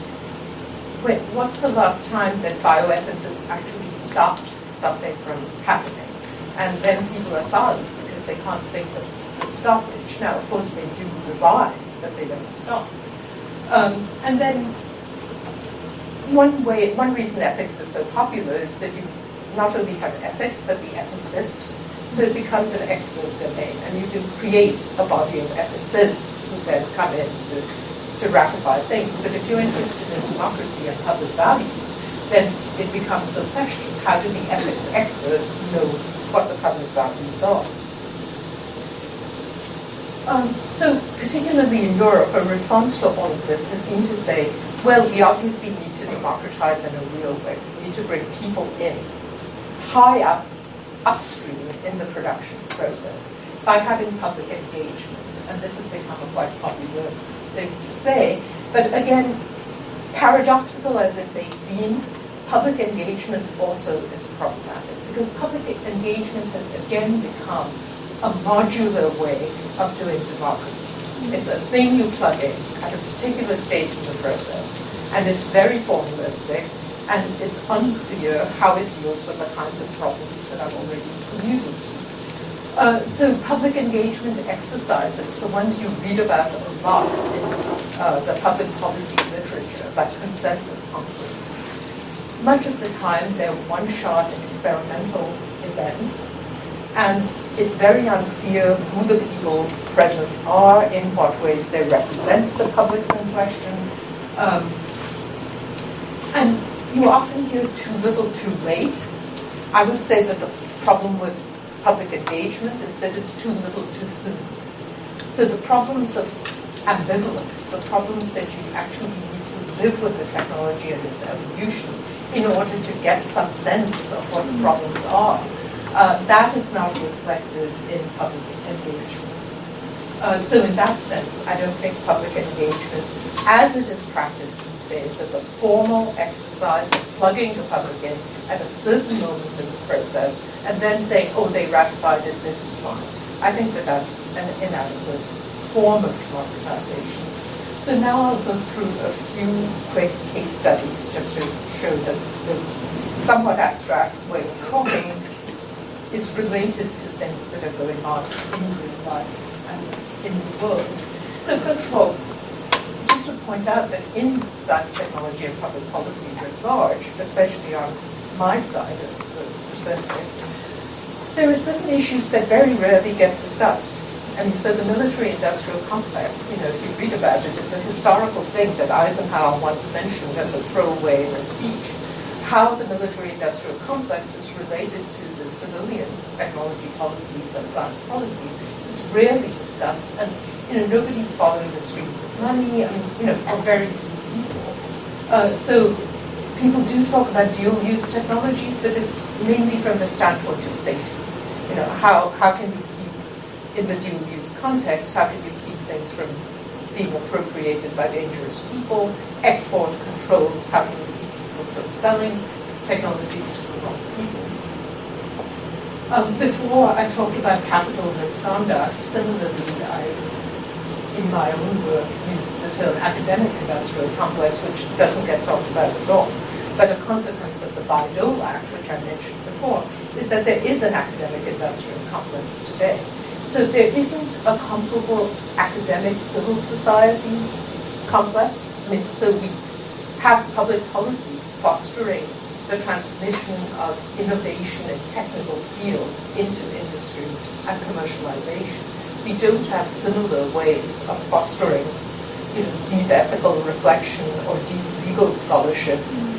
wait, what's the last time that bioethicists actually stopped something from happening? And then people are silent because they can't think of a stoppage. Now, of course, they do revise, but they don't stop. And then one reason ethics is so popular is that you not only have ethics, but the ethicist. So it becomes an expert domain, and you can create a body of ethicists who then come in to ratify things. But if you're interested in democracy and public values, then it becomes a question: how do the ethics experts know what the public values are? So particularly in Europe, a response to all of this has been to say, well, we obviously need to democratize in a real way. We need to bring people in high up, upstream in the production process by having public engagement. And this has become a quite popular thing to say. But again, paradoxical as it may seem, public engagement also is problematic because public engagement has again become a modular way of doing democracy. It's a thing you plug in at a particular stage in the process, and it's very formalistic, and it's unclear how it deals with the kinds of problems that I've already alluded to. So public engagement exercises, the ones you read about a lot in the public policy literature, like consensus conferences, much of the time they're one-shot experimental events, and it's very unclear who the people present are, in what ways they represent the publics in question, and you often hear too little too late. I would say that the problem with public engagement is that it's too little too soon. So the problems of ambivalence, the problems that you actually need to live with the technology and its evolution in order to get some sense of what the problems are, that is not reflected in public engagement. So in that sense, I don't think public engagement, as it is practiced these days, as a formal exercise of plugging the public in at a certain moment in the process, and then saying, oh, they ratified it, this is fine. I think that that's an inadequate form of democratization. So now I'll go through a few quick case studies just to show that this somewhat abstract way of talking is related to things that are going on in real life and in the world. So first of all, just to point out that in science, technology, and public policy writ large, especially on my side of the circuit, there are certain issues that very rarely get discussed. And so the military-industrial complex, if you read about it, it's a historical thing that Eisenhower once mentioned as a throwaway in a speech. How the military-industrial complex is related to the civilian technology policies and science policies is rarely discussed. And, nobody's following the streams of money. I mean, or very few people. So people do talk about dual-use technologies, but it's mainly from the standpoint of safety. How can you keep, in the dual-use context, how can you keep things from being appropriated by dangerous people, export controls, how can you keep people from selling technologies to the wrong people? Before I talked about capital misconduct, similarly, in my own work, used the term academic-industrial complex, which doesn't get talked about at all. But a consequence of the Bayh-Dole Act, which I mentioned before, is that there is an academic-industrial complex today. So there isn't a comparable academic civil society complex. I mean, so we have public policies fostering the transmission of innovation in technical fields into industry and commercialization. We don't have similar ways of fostering, deep ethical reflection or deep legal scholarship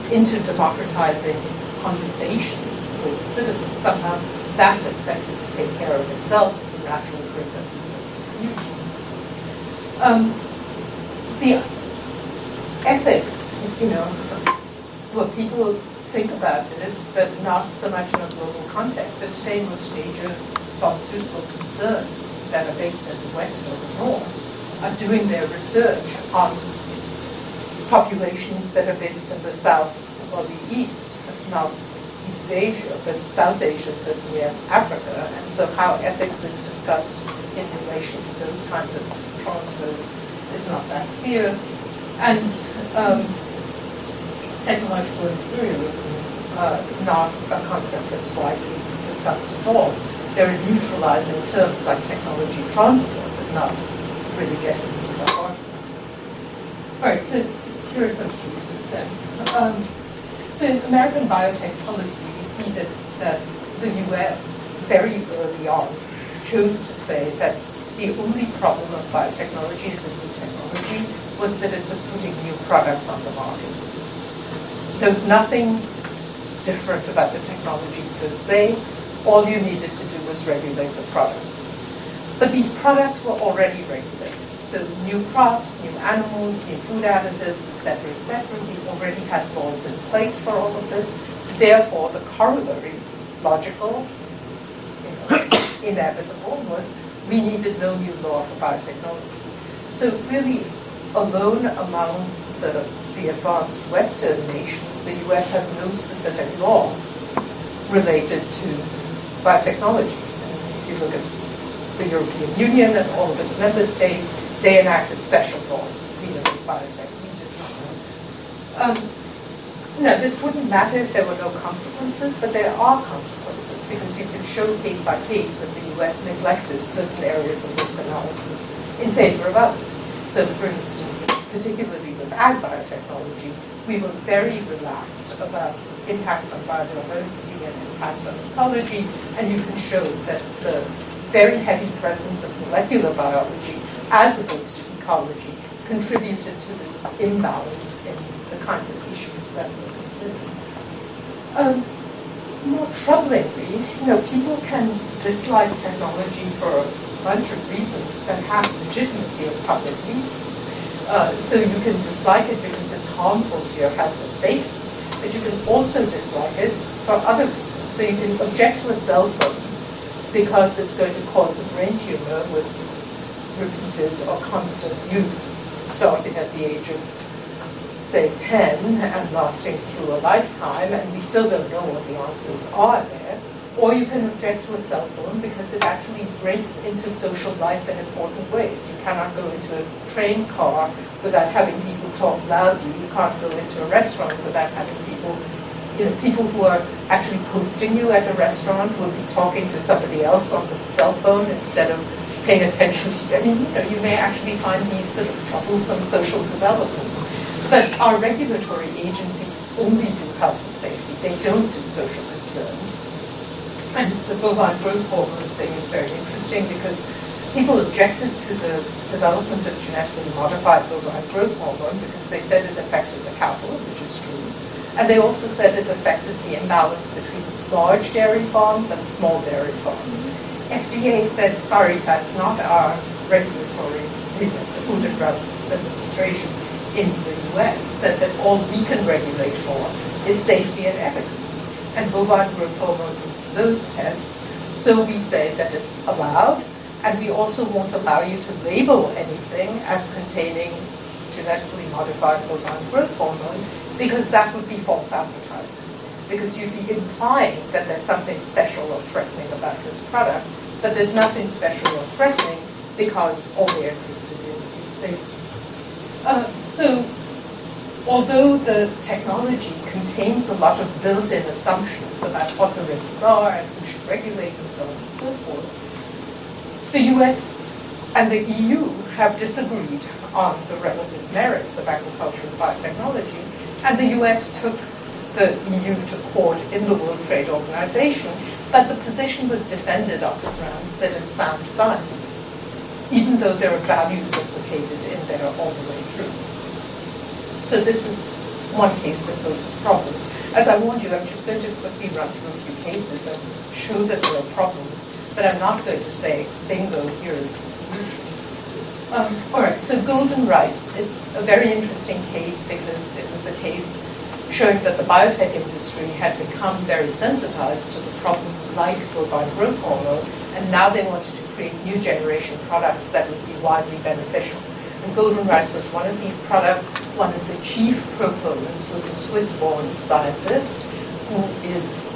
into democratizing conversations with citizens. Somehow that's expected to take care of itself through natural processes of diffusion. The ethics, what people think about it, but not so much in a global context. But today, most major pharmaceutical concerns that are based in the West or the North are doing their research on populations that are based in the South or the East, not East Asia, but South Asia, certainly, and Africa. And so how ethics is discussed in relation to those kinds of transfers is not that clear. And technological imperialism, not a concept that's widely discussed at all. There are neutralizing terms like technology transfer, but not really getting into the heart. All right, so here are some cases then. So in American biotech policy, we see that the US, very early on, chose to say that the only problem of biotechnology as a new technology was that it was putting new products on the market. There was nothing different about the technology per se. All you needed to do was regulate the product. But these products were already regulated. So new crops, new animals, new food additives, et cetera, we already had laws in place for all of this. Therefore, the corollary, logical, inevitable, was we needed no new law for biotechnology. So really, alone among the advanced Western nations, the US has no specific law related to biotechnology. And if you look at the European Union and all of its member states, they enacted special laws dealing with biotech. We did not. No, this wouldn't matter if there were no consequences, but there are consequences because you can show case by case that the US neglected certain areas of risk analysis in favor of others. So, for instance, particularly with ag biotechnology, we were very relaxed about impacts on biodiversity and impacts on ecology, and you can show that the very heavy presence of molecular biology as opposed to ecology contributed to this imbalance in the kinds of issues that were considered. More troublingly, people can dislike technology for a bunch of reasons that have legitimacy as public reasons. So you can dislike it because it's harmful to your health and safety, but you can also dislike it for other reasons. So you can object to a cell phone because it's going to cause a brain tumor with repeated or constant use, starting at the age of, say, 10 and lasting through a lifetime, and we still don't know what the answers are there. Or you can object to a cell phone because it actually breaks into social life in important ways. You cannot go into a train car without having people talk loudly. You can't go into a restaurant without having people, people who are actually hosting you at a restaurant will be talking to somebody else on the cell phone instead of paying attention to you. I mean, you may actually find these sort of troublesome social developments. But our regulatory agencies only do health and safety. They don't do social concerns. And the bovine growth hormone thing is very interesting because people objected to the development of genetically modified bovine growth hormone because they said it affected the cattle, which is true. And they also said it affected the imbalance between large dairy farms and small dairy farms. FDA said, sorry, that's not our regulatory agreement. The Food and Drug Administration in the US said that all we can regulate for is safety and efficacy. And bovine growth hormone meets those tests, so we say that it's allowed, and we also won't allow you to label anything as containing genetically modified bovine growth hormone, because that would be false advertising. Because you'd be implying that there's something special or threatening about this product, but there's nothing special or threatening because all they're interested in is safety. So, although the technology contains a lot of built-in assumptions about what the risks are and who should regulate and so on and so forth, the US and the EU have disagreed on the relative merits of agricultural biotechnology, and the US took the EU to court in the World Trade Organization, but the position was defended on the grounds that it's sound science, even though there are values implicated in there all the way through. So this is one case that poses problems. As I warned you, I'm just going to quickly run through a few cases and show that there are problems, but I'm not going to say, bingo, here is the solution. All right, so golden rice. It's a very interesting case because it was a case showing that the biotech industry had become very sensitized to the problems like bovine growth hormone, and now they wanted to create new generation products that would be widely beneficial. And golden rice was one of these products. One of the chief proponents was a Swiss-born scientist who is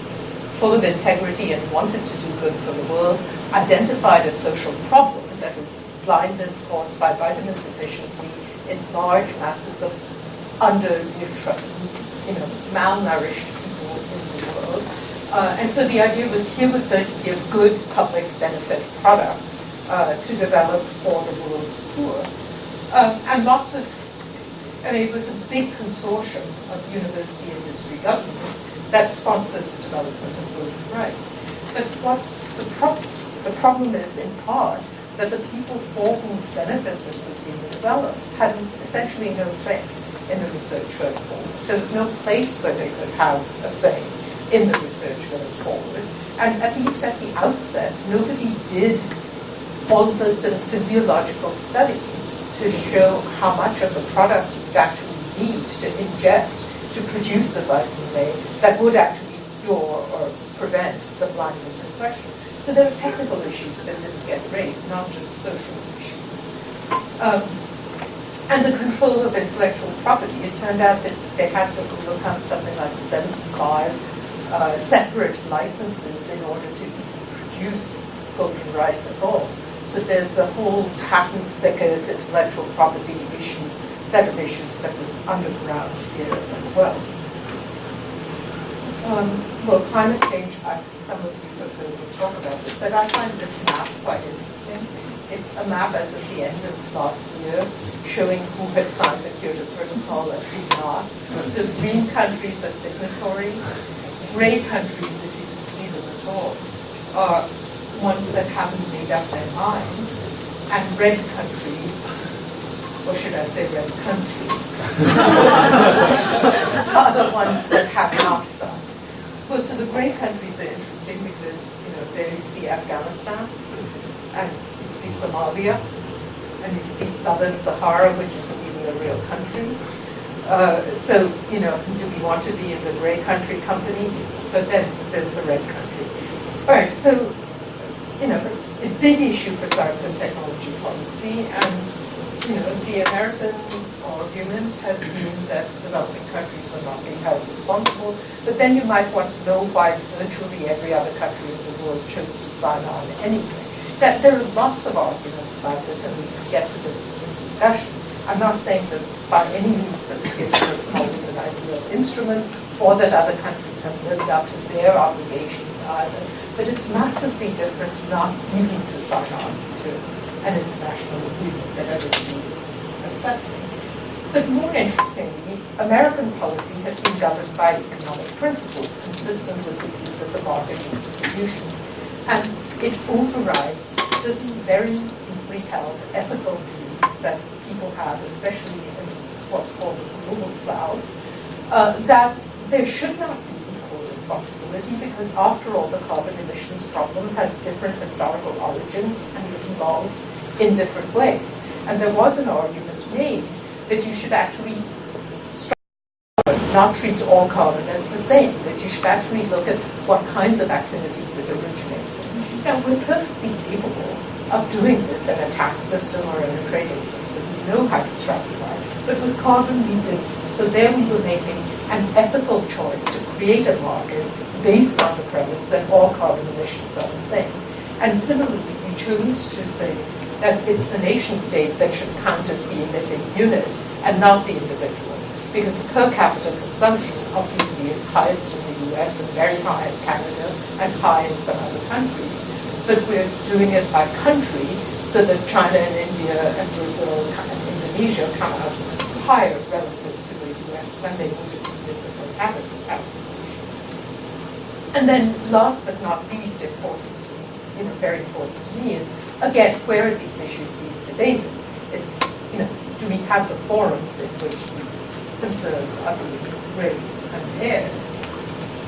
full of integrity and wanted to do good for the world, identified a social problem, that is blindness caused by vitamin deficiency in large masses of malnourished people in the world. And so the idea was here was going to be a good public benefit product to develop for the world's poor. And lots of, it was a big consortium of university, industry, government that sponsored the development of golden rice. But what's the problem? The problem is, in part, that the people for whose benefit this was being developed had essentially no say in the research going forward. There was no place where they could have a say in the research going forward. And at least at the outset, nobody did all of those sort of physiological studies to show how much of the product you'd actually need to ingest to produce the vitamin A that would actually cure or prevent the blindness in question. So there were technical issues that didn't get raised, not just social issues. And the control of intellectual property, it turned out that they had to overcome something like 75 separate licenses in order to produce golden rice at all. So there's a whole patent thicket, intellectual property issue, set of issues that was underground here as well. Well, climate change, some of you have heard me talk about this, but I find this map quite interesting. It's a map as of the end of last year showing who had signed the Kyoto Protocol and who not. The green countries are signatories. Gray countries, if you can see them at all, are ones that haven't made up their minds. And red countries, or should I say red countries, are the ones that have not signed. Well, so the gray countries are interesting because, there you see Afghanistan, and you see Somalia, and you see Southern Sahara, which isn't even a real country. So, do we want to be in the gray country company? But then there's the red country. All right, so, a big issue for science and technology policy, and, the American argument has been that developing countries are not being held responsible, but then you might want to know why virtually every other country in the world chose to sign on anyway. There are lots of arguments about this, and we can get to this in discussion. I'm not saying that by any means that the Kyoto Protocol is an ideal instrument, or that other countries have lived up to their obligations either, but it's massively different not needing to sign on to an international agreement that everybody is accepting. But more interestingly, American policy has been governed by economic principles consistent with the view that the market is the solution. And it overrides certain very deeply held ethical views that people have, especially in what's called the global South, that there should not be equal responsibility because, after all, the carbon emissions problem has different historical origins and is involved in different ways. And there was an argument made that you should actually not treat all carbon as the same, that you should actually look at what kinds of activities it originates in. Now, we're perfectly capable of doing this in a tax system or in a trading system. We know how to stratify. But with carbon, we didn't. So there we were making an ethical choice to create a market based on the premise that all carbon emissions are the same. And similarly, we chose to say that it's the nation state that should count as the emitting unit and not the individual, because the per capita consumption obviously is highest in the US and very high in Canada and high in some other countries. But we're doing it by country so that China and India and Brazil and Indonesia come out higher relative to the US than they would have using the per capita calculation. And then last but not least important, very important to me is, again, where are these issues being debated? It's, do we have the forums in which these concerns are being raised and aired?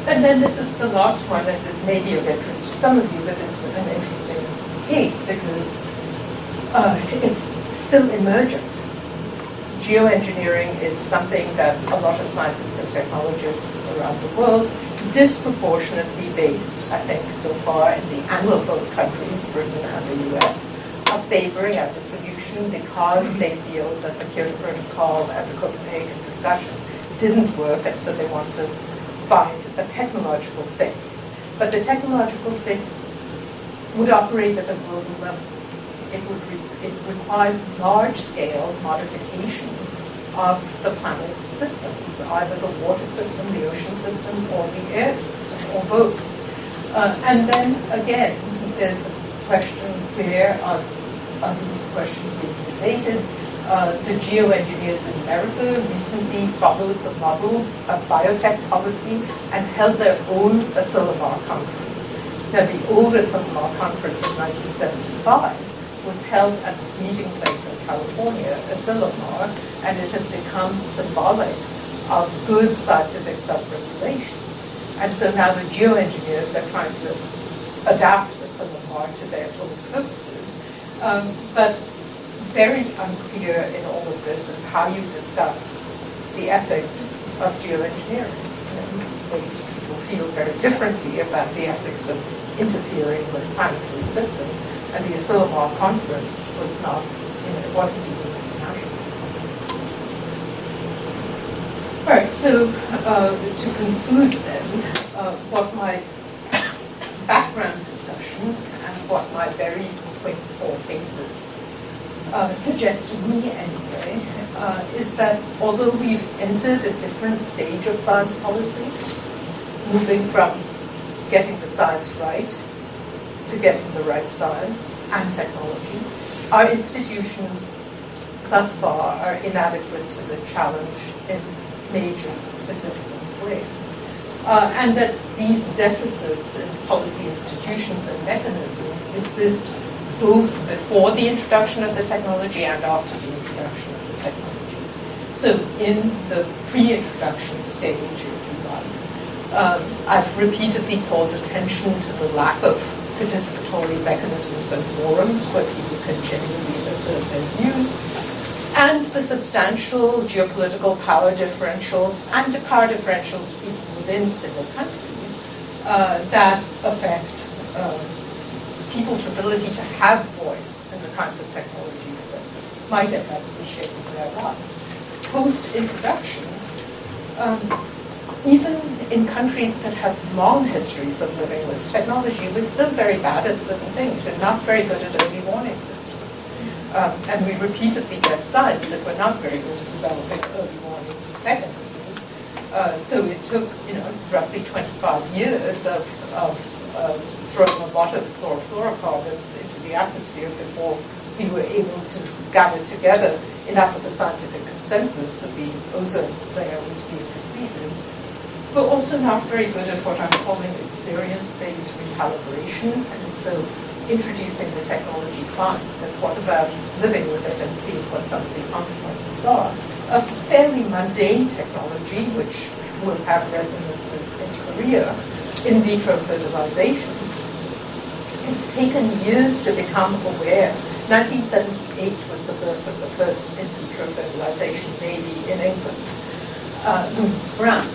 And then this is the last one, and it may be of interest to some of you, but it's an interesting case because it's still emergent. Geoengineering is something that a lot of scientists and technologists around the world, disproportionately based, I think, so far in the Anglophone countries, Britain and the US, are favoring as a solution because they feel that the Kyoto Protocol and the Copenhagen discussions didn't work, and so they want to find a technological fix. But the technological fix would operate at a global level. It requires large-scale modification of the planet's systems, either the water system, the ocean system, or the air system, or both. And then, again, there's the question, where are these questions being debated? The geoengineers in America recently followed the model of biotech policy and held their own Asilomar conference. Now, the old Asilomar conference in 1975 was held at this meeting place in California, Asilomar, and it has become symbolic of good scientific self-regulation. And so now the geoengineers are trying to adapt Asilomar to their own purposes. But very unclear in all of this is how you discuss the ethics of geoengineering. People feel very differently about the ethics of interfering with planetary systems, and the Asilomar conference was not, it wasn't even international. All right, so to conclude then, what my background discussion and what my very quick 4 cases suggest to me anyway, is that although we've entered a different stage of science policy, moving from getting the science right to getting the right science and technology. Our institutions thus far are inadequate to the challenge in major, significant ways. And that these deficits in policy institutions and mechanisms exist both before the introduction of the technology and after the introduction of the technology. So in the pre-introduction stage, if you like, I've repeatedly called attention to the lack of participatory mechanisms and forums where people can genuinely assert their views, and the substantial geopolitical power differentials and power differentials even within single countries that affect people's ability to have voice in the kinds of technologies that might end up reshaping their lives. Post-introduction, even in countries that have long histories of living with technology, we're still very bad at certain things. We're not very good at early warning systems. And we repeatedly get signs that we're not very good at developing early warning mechanisms. So it took, roughly 25 years of throwing a lot of chlorofluorocarbons into the atmosphere before we were able to gather together enough of a scientific consensus that the ozone layer was being depleted. We're also not very good at what I'm calling experience-based recalibration, and so introducing the technology fine, but what about living with it and seeing what some of the consequences are? A fairly mundane technology, which will have resonances in Korea, in vitro fertilization. It's taken years to become aware. 1978 was the birth of the first in vitro fertilization baby in England, Louise Brown.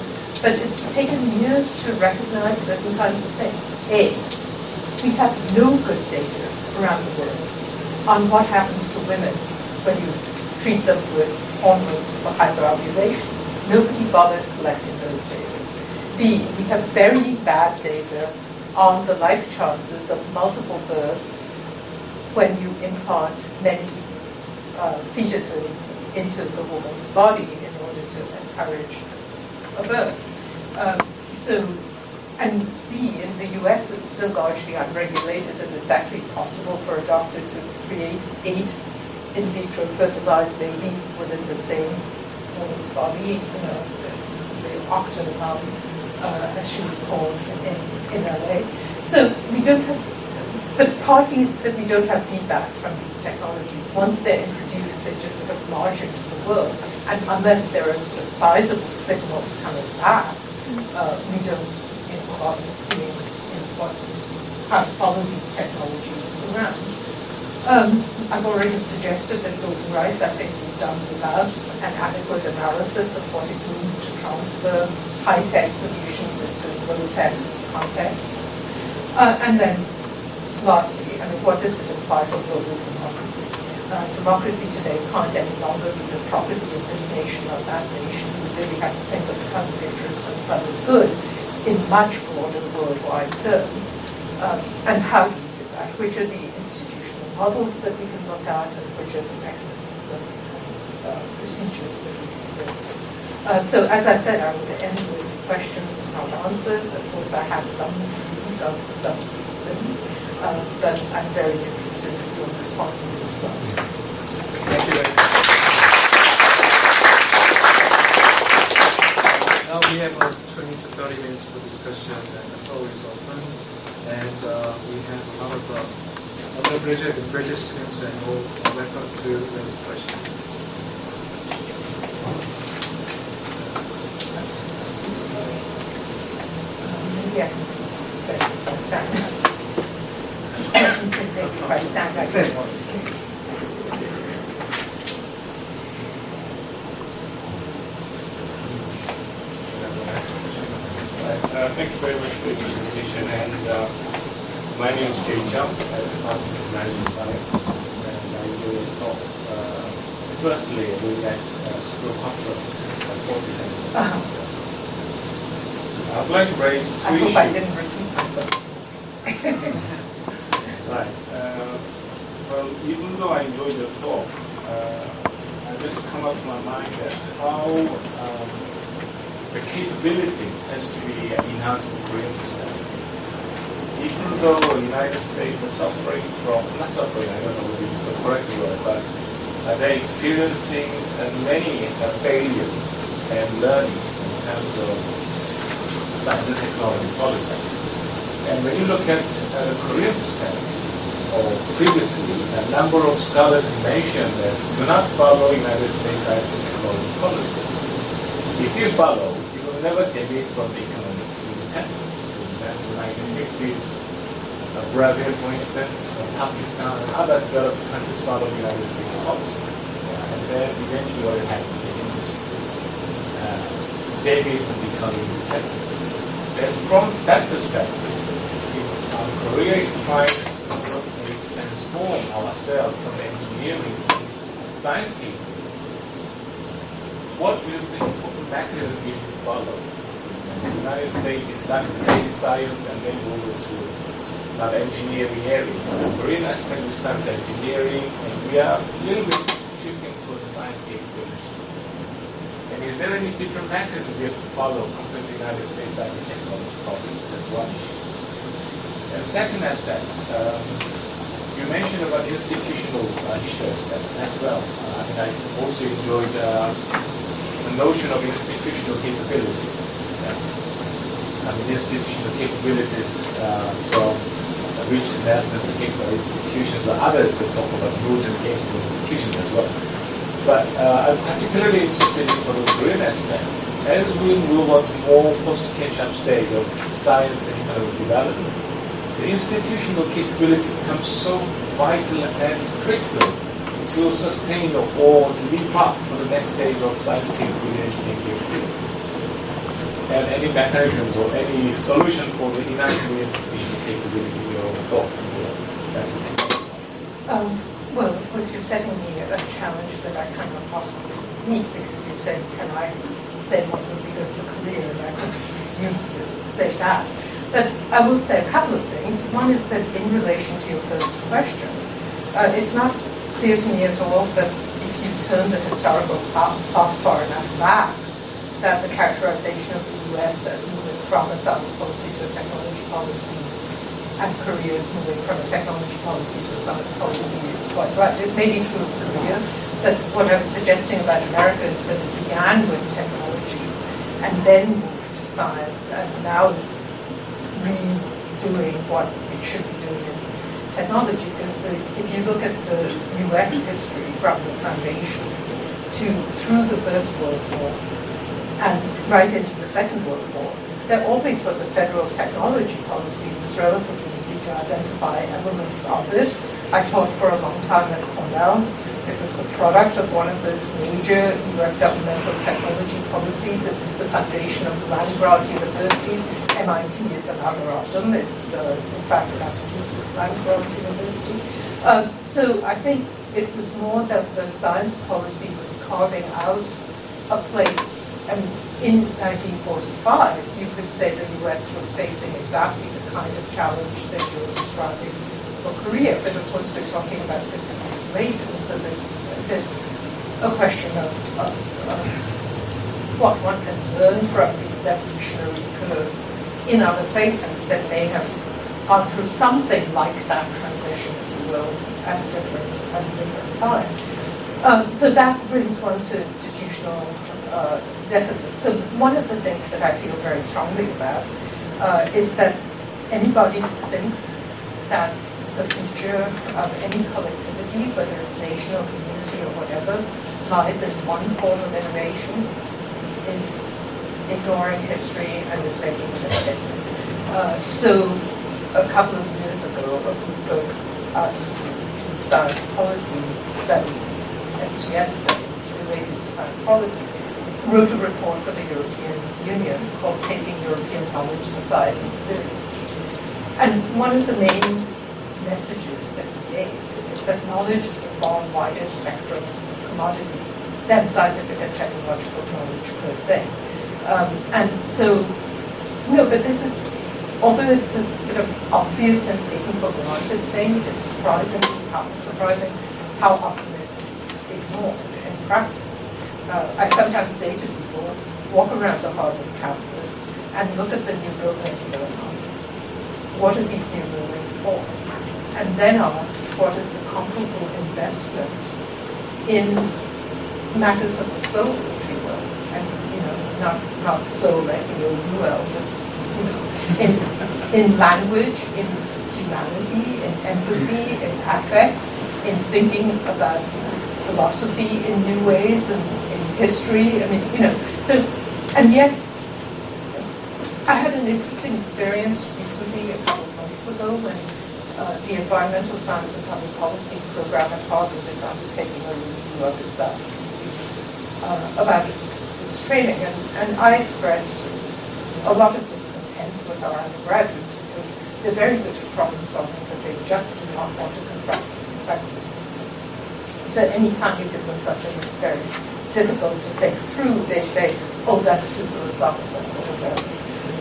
But it's taken years to recognize certain kinds of things. A, we have no good data around the world on what happens to women when you treat them with hormones for hyperovulation. Nobody bothered collecting those data. B, we have very bad data on the life chances of multiple births when you implant many fetuses into the woman's body in order to encourage a birth. And C, in the US, it's still largely unregulated, and it's actually possible for a doctor to create 8 in vitro fertilized babies within the same woman's body, the octave mom, as she was called in LA. So we don't have, but partly it's that we don't have feedback from these technologies. Once they're introduced, they just sort of march into the world. And unless there are sort of sizable signals coming back, we don't bother seeing how to follow these technologies around. I've already suggested that golden rice, I think, is done without an adequate analysis of what it means to transfer high-tech solutions into low-tech contexts. And then, lastly, what does it imply for global democracy? Democracy today can't any longer be the property of this nation or that nation. We really have to think of the common interest and public good in much broader worldwide terms. And how do we do that? Which are the institutional models that we can look at, and which are the mechanisms and procedures that we can do? So as I said, I would end with questions, not answers. Of course, I have some views on some of these things, but I'm very interested in your responses as well. Thank you very much. Now we have 20 to 30 minutes for discussion, and the floor is open. And we have a lot of other graduate students, and all welcome to raise questions. Maybe I can see first time. Maybe by stand Thank you very much for the presentation, and my name is Jay Chow, I'm the Department of Management Science, and I will talk firstly at School Conference at 40 I'd like to raise two issues. I hope I didn't repeat myself. Right. Well, even though I enjoyed the talk, I just come up to my mind that how the capabilities has to be enhanced from Korean perspective. Even though the United States are suffering from, not suffering, I don't know whether it's the correct word, but they're experiencing many failures and learnings in terms of science and technology policy. And when you look at the Korean perspective, or previously, a number of scholars mentioned that do not follow United States science and technology policy. If you follow, you will never deviate from the economic independence. In the 1950s, Brazil, for instance, Pakistan, and other developed countries followed United States policy. And then eventually what happened is deviate from the economic independence. So as from that perspective, if Korea is trying to transform ourselves from engineering to science capabilities, what will the important mechanism be to follow? The United States is starting basic science and then move to another engineering area. The Korean aspect, we start engineering and we are a little bit shifting towards the science capability. And is there any different mechanism we have to follow compared to the United States science and technology policy? That's one issue. And the second aspect, you mentioned about institutional issues as well. And I also enjoyed the notion of institutional capability. Institutional capabilities from reach analysis and capable institutions or others that talk about rules and games of institutions as well. But I'm particularly interested in the Korean aspect. As we move on to more post-catch-up stage of science and economic development, the institutional capability becomes so vital and critical to sustain or to leap up for the next stage of science capability and engineering capability. And any mechanisms or any solution for the enhancing the institutional capability in your thought for science and technology? Well, of course, you're setting me a challenge that I cannot possibly meet because you said, can I say what would be good for Korea? And I couldn't presume to say that. But I will say a couple of things. One is that in relation to your first question, it's not clear to me at all that if you turn the historical path far enough back, that the characterization of the US as moving from a science policy to a technology policy and Korea is moving from a technology policy to a science policy is quite right. It may be true of Korea, but what I was suggesting about America is that it began with technology and then moved to science and now is redoing what it should be doing in technology. Because if you look at the US history from the foundation through the First World War and right into the Second World War, there always was a federal technology policy. It was relatively easy to identify elements of it. I taught for a long time at Cornell. It was the product of one of those major US governmental technology policies. It was the foundation of the land-grant universities. MIT is another of them. It's, in fact, Massachusetts land-grant university. So I think it was more that the science policy was carving out a place. And in 1945, you could say the US was facing exactly the kind of challenge that you're describing for Korea. But of course, we're talking about 60 years later, so there's a question of what one can learn from these evolutionary curves in other places that may have gone through something like that transition, if you will, at a different time. So that brings one to institutional deficit. So one of the things that I feel very strongly about is that anybody who thinks that the future of any collectivity, whether it's nation or community or whatever, lies in one form of innovation is ignoring history and is making a mistake. So a couple of years ago, a group of us who do science policy studies, STS studies related to science policy, wrote a report for the European Union called Taking European Knowledge Society Seriously. And one of the main messages that we gave is that knowledge is a far wider spectrum commodity than scientific and technological knowledge per se. And so, but this is, although it's a sort of obvious and taken for granted thing, it's surprising how often it's ignored in practice. I sometimes say to people, walk around the Harvard campus and look at the new buildings going on. What are these new buildings for? And then ask, what is the comparable investment in matters of the soul, if you will, and not soul SEOUL, but in language, in humanity, in empathy, in affect, in thinking about philosophy in new ways, and in history. I mean, so, and yet, I had an interesting experience recently, a couple of months ago, when the Environmental Science and Public Policy program at Harvard is undertaking a review of itself, about its training, and I expressed a lot of discontent with our undergraduates because they're very good at problem solving, but they just do not want to confront complexity. So anytime you give them something very difficult to think through, they say, oh, that's too philosophical or whatever.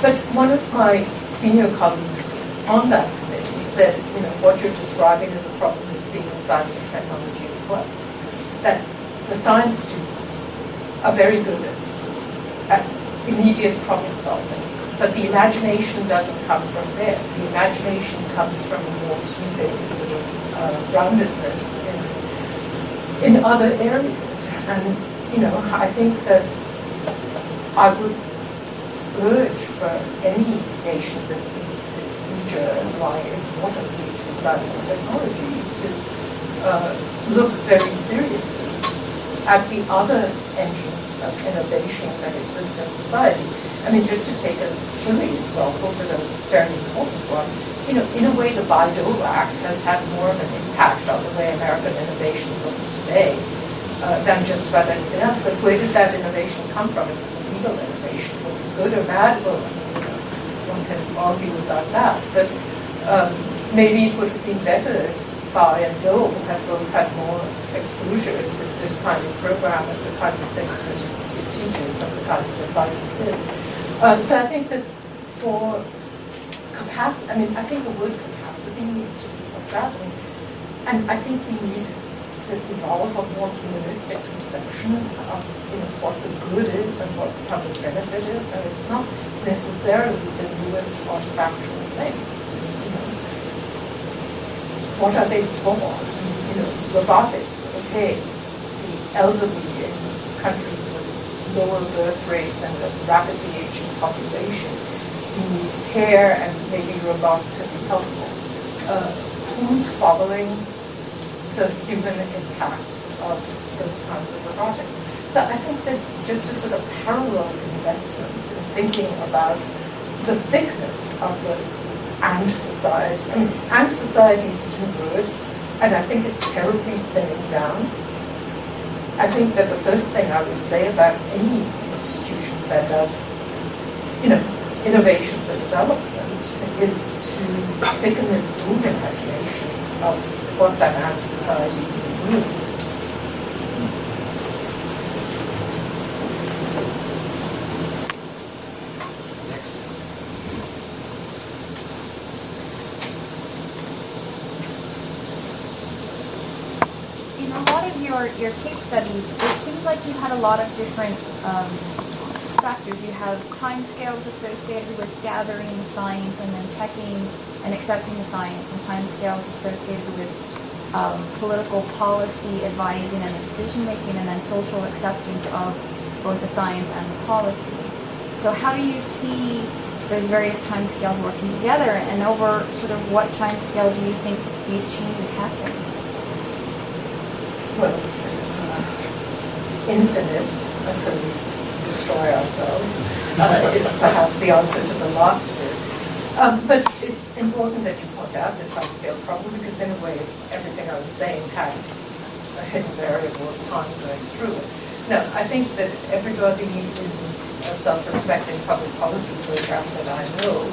But one of my senior colleagues on that committee said, what you're describing is a problem we see in science and technology as well. That the science students are very good at immediate problem solving, but the imagination doesn't come from there. The imagination comes from a more sweeping sort of groundedness in other areas. And, I think that I would urge for any nation that sees its future as lying importantly to science and technology to look very seriously at the other engines of innovation that exist in society. I mean, just to take a silly example, but a very important one, in a way the Bayh-Dole Act has had more of an impact on the way American innovation looks today than just about anything else. But where did that innovation come from? It was a legal innovation. Was it good or bad? Well, one can argue about that. But maybe it would have been better if Bayh and Dole had both had more exposure to this kind of program and the kinds of things that it teaches and the kinds of advice it gives. So I think that for capacity, I think the word capacity needs to be looked at. And I think we need to evolve a more humanistic conception of what the good is and what the public benefit is. And it's not necessarily the newest artifactual things. What are they for? Robotics, okay. The elderly in countries with lower birth rates and a rapidly aging population need care, and maybe robots can be helpful. Who's following the human impacts of those kinds of robotics? So I think that just a sort of parallel investment in thinking about the thickness of the and society. And society is two words, and I think it's terribly thinning down. I think that the first thing I would say about any institution that does, innovation for development is to thicken its own imagination of what that and society really means. Your case studies, it seems like you had a lot of different factors. You have time scales associated with gathering the science and then checking and accepting the science, and time scales associated with political policy advising and decision making, and then social acceptance of both the science and the policy. So how do you see those various time scales working together, and over sort of what time scale do you think these changes happen? Well, infinite until we destroy ourselves is perhaps the answer to the last bit. But it's important that you point out the time scale problem, because in a way everything I was saying had a hidden variable of time going through it. No, I think that everybody in a self-respecting public policy program that I know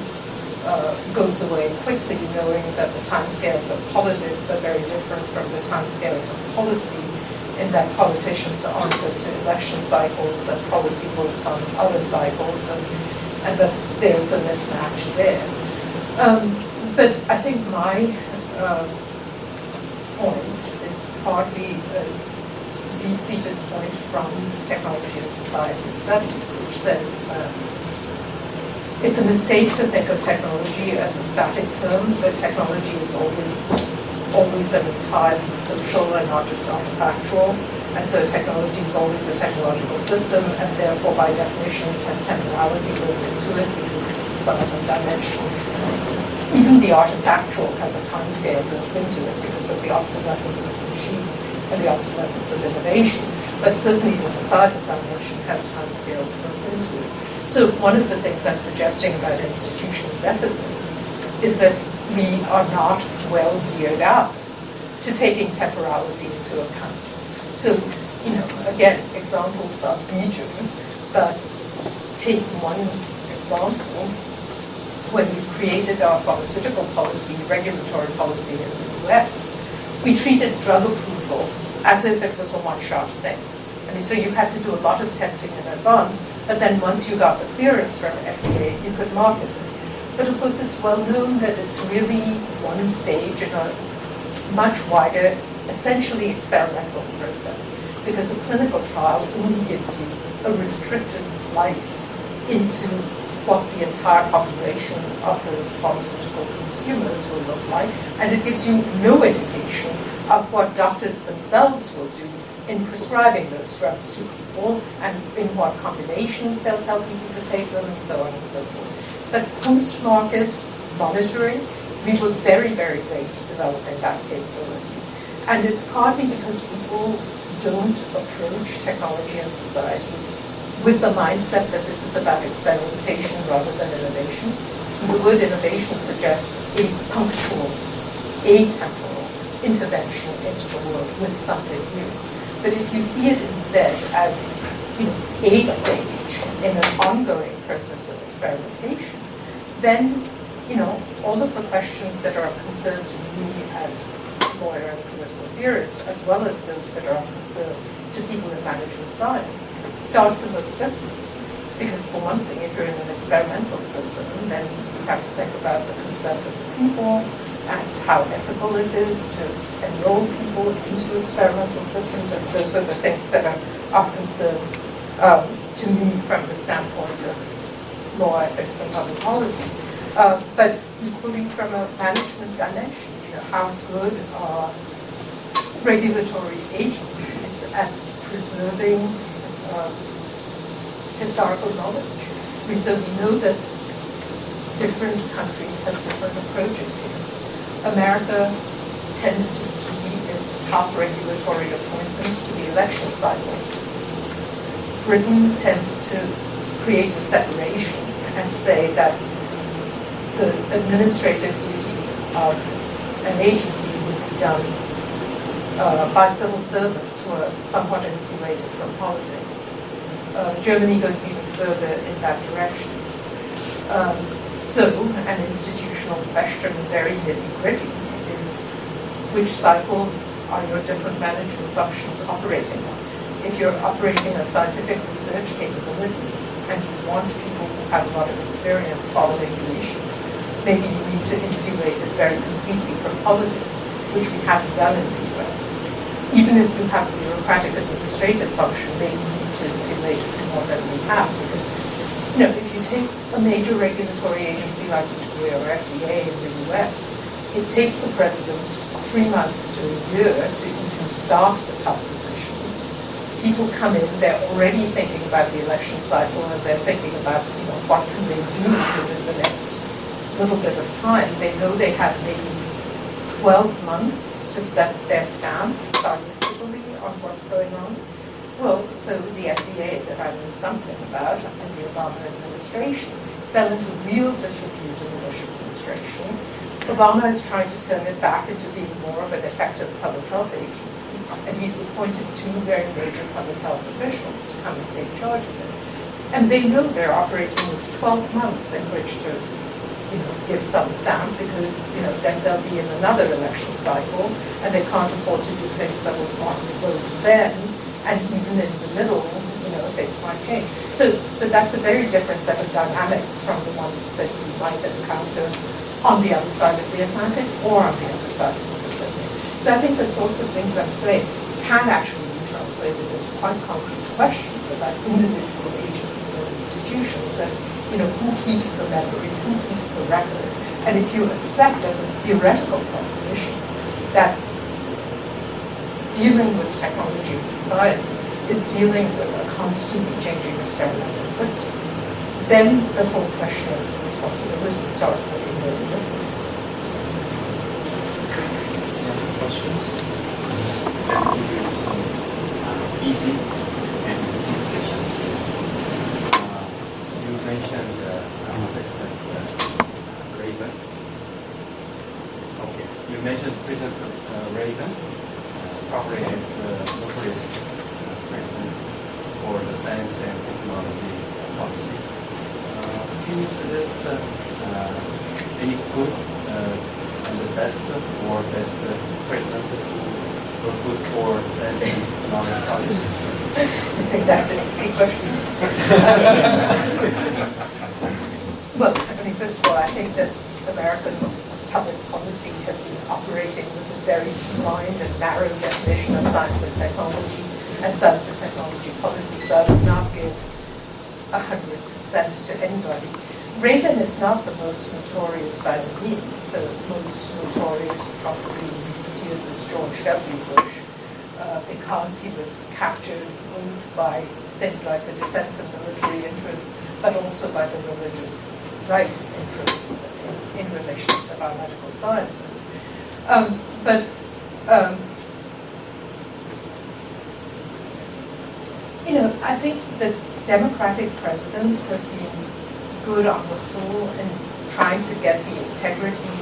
goes away quickly knowing that the timescales of politics are very different from the timescales of policy, in that politicians answer to election cycles and policy works on other cycles, and that there's a mismatch there. But I think my point is partly deep-seated point from technology and society studies, which says it's a mistake to think of technology as a static term, but technology is always an entirely social and not just artifactual. And so technology is always a technological system, and therefore, by definition, it has temporality built into it because it's a certain dimension. Even the artifactual has a time scale built into it because of the obsolescence of the machine and the obsolescence of innovation. But certainly the societal dimension has time scales built into it. So one of the things I'm suggesting about institutional deficits is that we are not well geared up to taking temporality into account. So, again, examples are legion, but take one example. When we created our pharmaceutical policy, regulatory policy in the US, we treated drug approval as if it was a one-shot thing. I mean, so you had to do a lot of testing in advance, but then once you got the clearance from FDA, you could market it. But of course, it's well known that it's really one stage in a much wider, essentially experimental process, because a clinical trial only gives you a restricted slice into what the entire population of those pharmaceutical consumers will look like, and it gives you no indication of what doctors themselves will do in prescribing those drugs to people, and in what combinations they'll tell people to take them, and so on and so forth. But post-market monitoring, we were very, very late developing that capability. And it's partly because people don't approach technology and society with the mindset that this is about experimentation rather than innovation. The word innovation suggests a punctual, atemporal intervention into the world with something new. But if you see it instead as a stage in an ongoing process of experimentation, then all of the questions that are of concern to me as lawyer and political theorist, as well as those that are of concern to people in management science, start to look different. Because for one thing, if you're in an experimental system, then you have to think about the consent of the people and how ethical it is to enroll people into experimental systems, and those are the things that are of concern to me from the standpoint of law ethics and public policy. But equally from a management dimension, how good are regulatory agencies at preserving historical knowledge? I mean, so we know that different countries have different approaches here. America tends to keep its top regulatory appointments to the election cycle. Britain tends to create a separation and say that the administrative duties of an agency would be done by civil servants who are somewhat insulated from politics. Germany goes even further in that direction. So, an institutional question, very nitty-gritty, is which cycles are your different management functions operating on? If you're operating a scientific research capability and you want people who have a lot of experience following the issue, maybe you need to insulate it very completely from politics, which we haven't done in the US. Even if you have a bureaucratic administrative function, maybe you need to insulate it more than we have, because if you take a major regulatory agency like the EPA or FDA in the US, it takes the president 3 months to a year to even staff the top positions. People come in, they're already thinking about the election cycle, and they're thinking about what can they do within the next little bit of time. They know they have maybe 12 months to set their stamp stylistically on what's going on. Well, so the FDA that I knew something about in the Obama administration fell into real disrepute in the Bush administration. Obama is trying to turn it back into being more of an effective public health agency, and he's appointed 2 very major public health officials to come and take charge of it. And they know they're operating with 12 months in which to give some stamp, because then they'll be in another election cycle, and they can't afford to do things that will not vote then, and even in the middle, things might change. So that's a very different set of dynamics from the ones that you might encounter on the other side of the Atlantic or on the other side of the Pacific. So I think the sorts of things I'm saying can actually neutralize translated into quite concrete questions about individual agencies and institutions, and who keeps the memory, who keeps the record. And if you accept as a theoretical proposition that dealing with technology in society is dealing with a constantly changing experimental system, then the whole question of responsibility starts looking very different. Any questions? Let me give you some easy and simplification. You mentioned President Reagan. Okay, you mentioned President Reagan probably as notorious president for the science and technology policy. Can you suggest any good and the best or best president who were good for science and technology policy? I think that's an easy question. Well, first of all, I think that American public policy has been operating with a very blind and narrow definition of science and technology policy, so I would not give 100% to anybody. Reagan is not the most notorious by any means. The most notorious probably in recent years is George W. Bush, because he was captured both by things like the defense and military interests, but also by the religious right interests in relation to the biomedical sciences. I think that Democratic presidents have been good on the whole in trying to get the integrity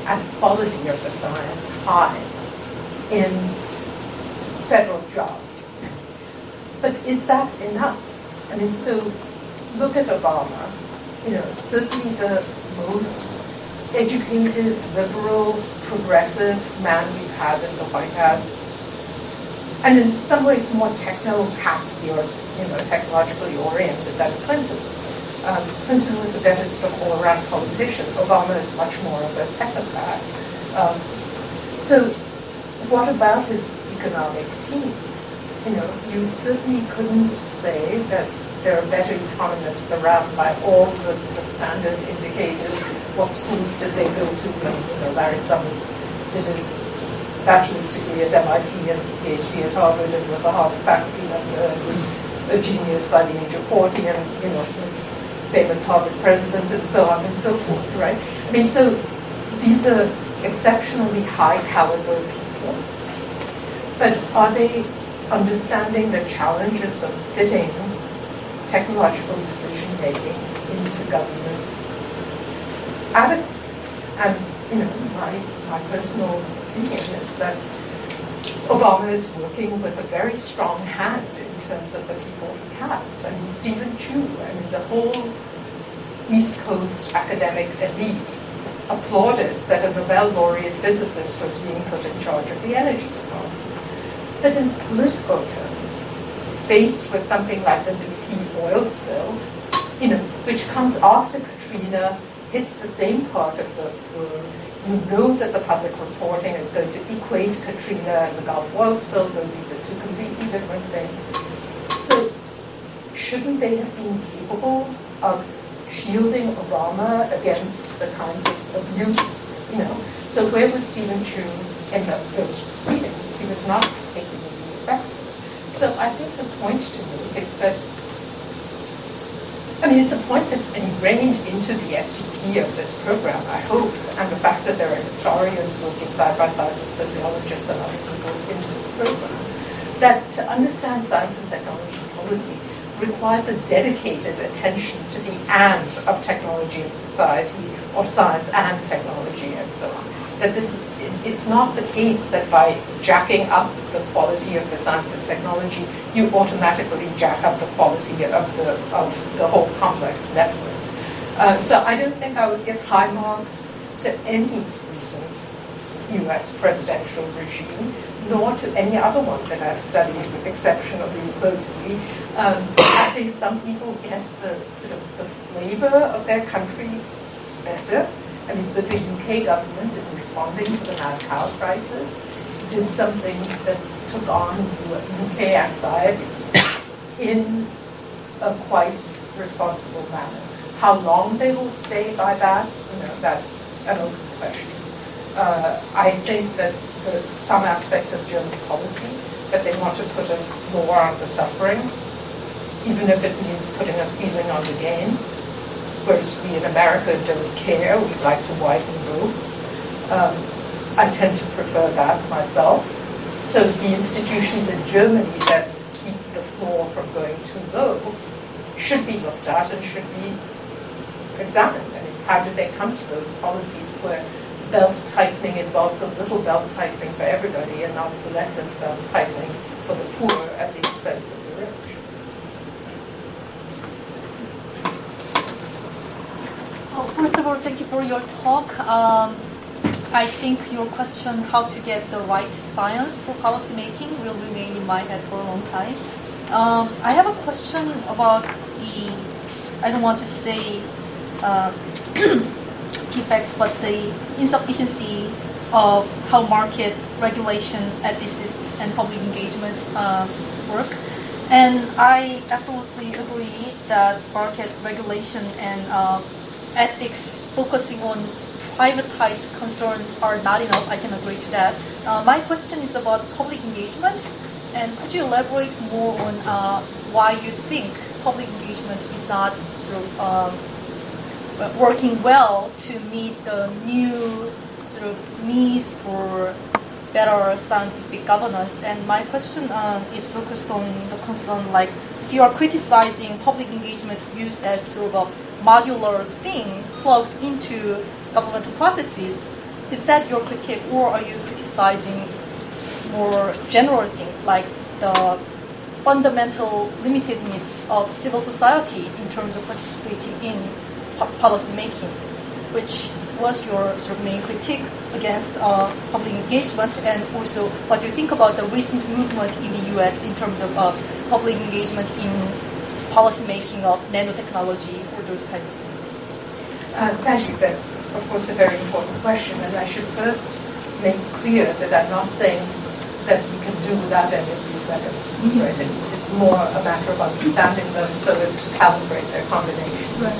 and quality of the science high in federal jobs. But is that enough? So look at Obama. Certainly the most educated, liberal, progressive man we've had in the White House, and in some ways more techno-happy or technologically oriented than Clinton. Clinton was a better sort of all-around politician. Obama is much more of a technocrat. So what about his economic team? You certainly couldn't say that there are better economists around by all the sort of standard indicators. What schools did they go to? Larry Summers did his bachelor's degree at MIT and his PhD at Harvard and was a Harvard faculty member and was a genius by the age of 40 and, was famous Harvard president and so on and so forth, right? So these are exceptionally high caliber people, but are they understanding the challenges of fitting technological decision making into government adequately? And my personal opinion is that Obama is working with a very strong hand in terms of the people he has. Stephen Chu, the whole East Coast academic elite applauded that a Nobel laureate physicist was being put in charge of the energy department. But in political terms, faced with something like the BP oil spill, which comes after Katrina, hits the same part of the world, you know that the public reporting is going to equate Katrina and the Gulf oil spill, though these are two completely different things. So shouldn't they have been capable of shielding Obama against the kinds of abuse, So where was Stephen Chu in those proceedings? He was not particularly effective. So I think the point to me is that it's a point that's ingrained into the STP of this program, I hope, and the fact that there are historians working side by side with sociologists and other people in this program, that to understand science and technology policy requires a dedicated attention to the and of technology and society, or science and technology, and so on. That it's not the case that by jacking up the quality of the science and technology, you automatically jack up the quality of the whole complex network. So I don't think I would give high marks to any recent US presidential regime, nor to any other one that I've studied exceptionally closely. I think some people get the sort of the flavor of their countries better. So the UK government, in responding to the mad cow crisis, did some things that took on UK anxieties in a quite responsible manner. How long they will stay by that, that's an open question. I think that some aspects of German policy, that they want to put a floor on the suffering, even if it means putting a ceiling on the gain, whereas we in America don't care, we'd like to widen both. I tend to prefer that myself. So the institutions in Germany that keep the floor from going too low should be looked at and should be examined. I mean, how did they come to those policies where belt tightening involves a little belt tightening for everybody and not selective belt tightening for the poor at the expense of the rich? First of all, thank you for your talk. I think your question, how to get the right science for policy making, will remain in my head for a long time. I have a question about I don't want to say defects, but the insufficiency of how market regulation, ethicists, and public engagement work. And I absolutely agree that market regulation and ethics focusing on privatized concerns are not enough. I can agree to that. My question is about public engagement, and could you elaborate more on why you think public engagement is not sort of working well to meet the new sort of needs for better scientific governance? And my question is focused on the concern, like, if you are criticizing public engagement used as sort of a modular thing plugged into governmental processes, is that your critique, or are you criticizing more general thing, like the fundamental limitedness of civil society in terms of participating in policy making, which was your sort of main critique against public engagement, and also what you think about the recent movement in the US in terms of public engagement in policy making of nanotechnology or those kinds of things? Thank you. That's, of course, a very important question, and I should first make clear that I'm not saying that we can do without any of these mechanisms, right? It's more a matter of understanding them so as to calibrate their combinations. Right.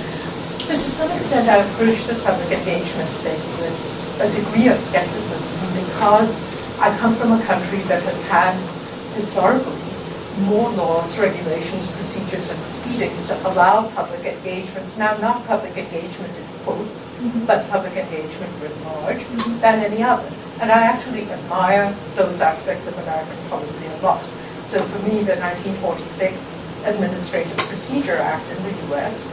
So to some extent, I approach this public engagement thing with a degree of skepticism because I come from a country that has had historically more laws, regulations, procedures, and proceedings to allow public engagement, now not public engagement in quotes, but public engagement writ large, than any other. And I actually admire those aspects of American policy a lot. So for me, the 1946 Administrative Procedure Act in the US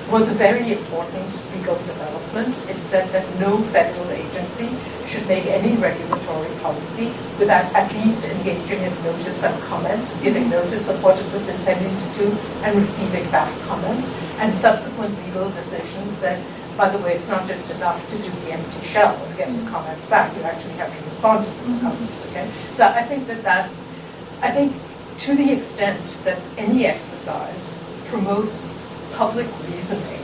was a very important legal development. It said that no federal agency should make any regulatory policy without at least engaging in notice and comment, giving notice of what it was intending to do and receiving back comment. And subsequent legal decisions said, by the way, it's not just enough to do the empty shell of getting comments back. You actually have to respond to those comments, okay? So I think I think to the extent that any exercise promotes public reasoning,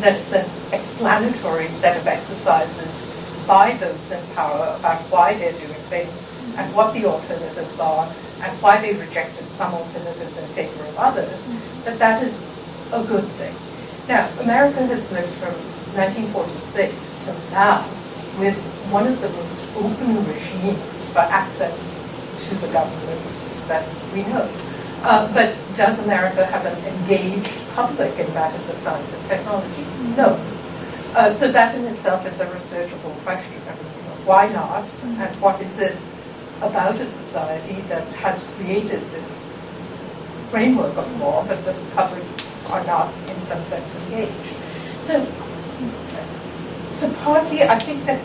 that it's an explanatory set of exercises by those in power about why they're doing things and what the alternatives are and why they rejected some alternatives in favor of others, that is a good thing. Now, America has lived from 1946 till now with one of the most open regimes for access to the government that we know. But does America have an engaged public in matters of science and technology? No. So that in itself is a researchable question. I mean, why not? And what is it about a society that has created this framework of law, but the public are not, in some sense, engaged? So partly, I think that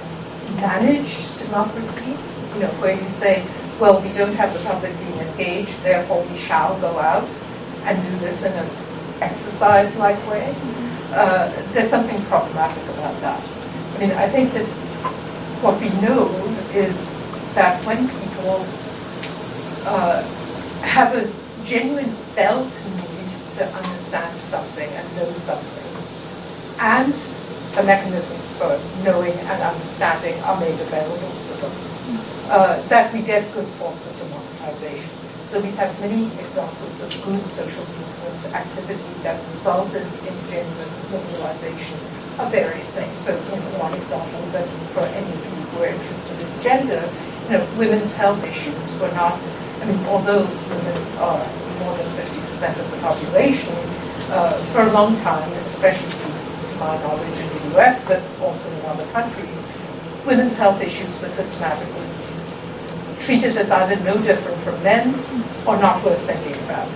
managed democracy, where you say, well, we don't have the public being engaged, therefore we shall go out and do this in an exercise-like way. There's something problematic about that. I mean, I think that what we know is that when people have a genuine felt need to understand something and know something, and the mechanisms for knowing and understanding are made available to them, that we get good forms of democratization. So we have many examples of good social movement activity that resulted in genuine mobilization of various things. So one example that for any of you who are interested in gender, women's health issues were not, although women are more than 50% of the population, for a long time, especially to my knowledge in the US, but also in other countries, women's health issues were systematically treated as either no different from men's or not worth thinking about.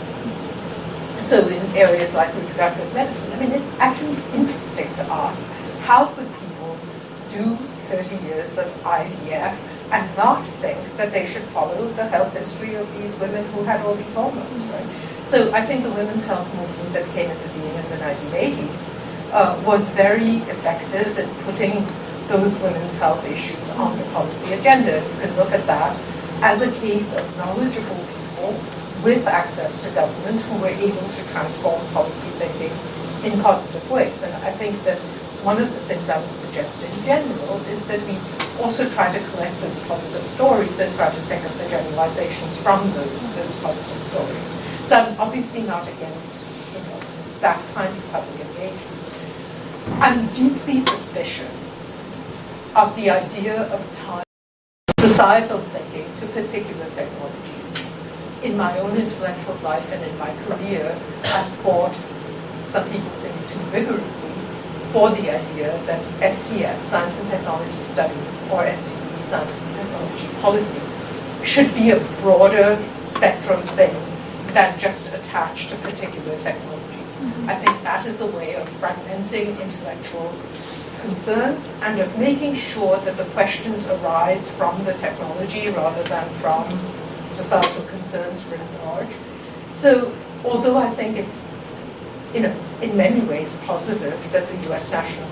So in areas like reproductive medicine, it's actually interesting to ask, how could people do 30 years of IVF and not think that they should follow the health history of these women who had all these hormones, right? So I think the women's health movement that came into being in the 1980s was very effective in putting those women's health issues on the policy agenda. You can look at that as a case of knowledgeable people with access to government who were able to transform policy thinking in positive ways. And I think that one of the things I would suggest in general is that we also try to collect those positive stories and try to think of the generalizations from those positive stories. So I'm obviously not against that kind of public engagement. I'm deeply suspicious of the idea of time, societal thinking to particular technologies. In my own intellectual life and in my career, I've fought, some people think too vigorously, for the idea that STS, Science and Technology Studies, or STE, Science and Technology Policy, should be a broader spectrum thing than just attached to particular technologies. I think that is a way of fragmenting intellectual concerns and of making sure that the questions arise from the technology rather than from societal concerns writ large. So although I think it's in many ways positive that the US National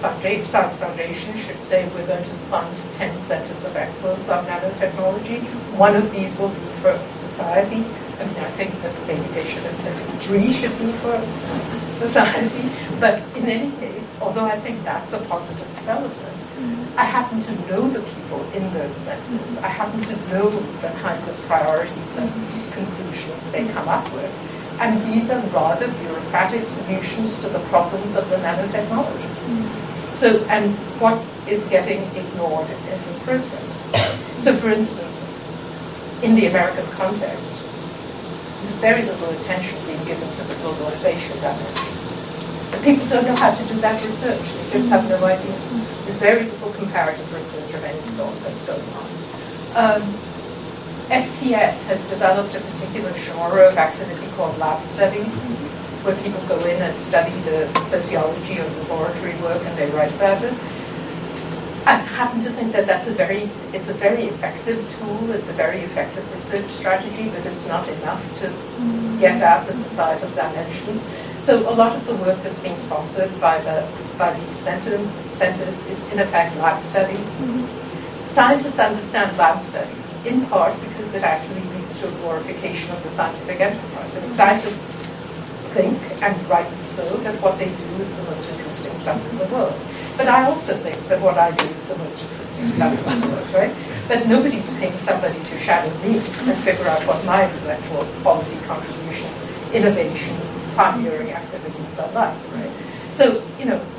Science Foundation should say we're going to fund 10 centers of excellence on nanotechnology, one of these will be for society. I think that maybe they should have said 3 should be for society. But in any case, although I think that's a positive development, I happen to know the people in those centers. I happen to know the kinds of priorities and conclusions they come up with. And these are rather bureaucratic solutions to the problems of the nanotechnologies. So, and what is getting ignored in the process? So, for instance, in the American context, there's very little attention being given to the globalization dimension. And people don't know how to do that research. They just have no idea. There's very little comparative research of any sort that's going on. STS has developed a particular genre of activity called lab studies, where people go in and study the sociology of laboratory work and they write about it. I happen to think that it's a very effective tool, it's a very effective research strategy, but it's not enough to get at the societal dimensions. So a lot of the work that's being sponsored by these centers is in effect lab studies. Scientists understand lab studies, in part because it actually leads to a glorification of the scientific enterprise. I mean, scientists think, and rightly so, that what they do is the most interesting stuff in the world. But I also think that what I do is the most interesting stuff in the world, right? But nobody's paying somebody to shadow me and figure out what my intellectual quality contributions, innovation, pioneering activities are like, right? So,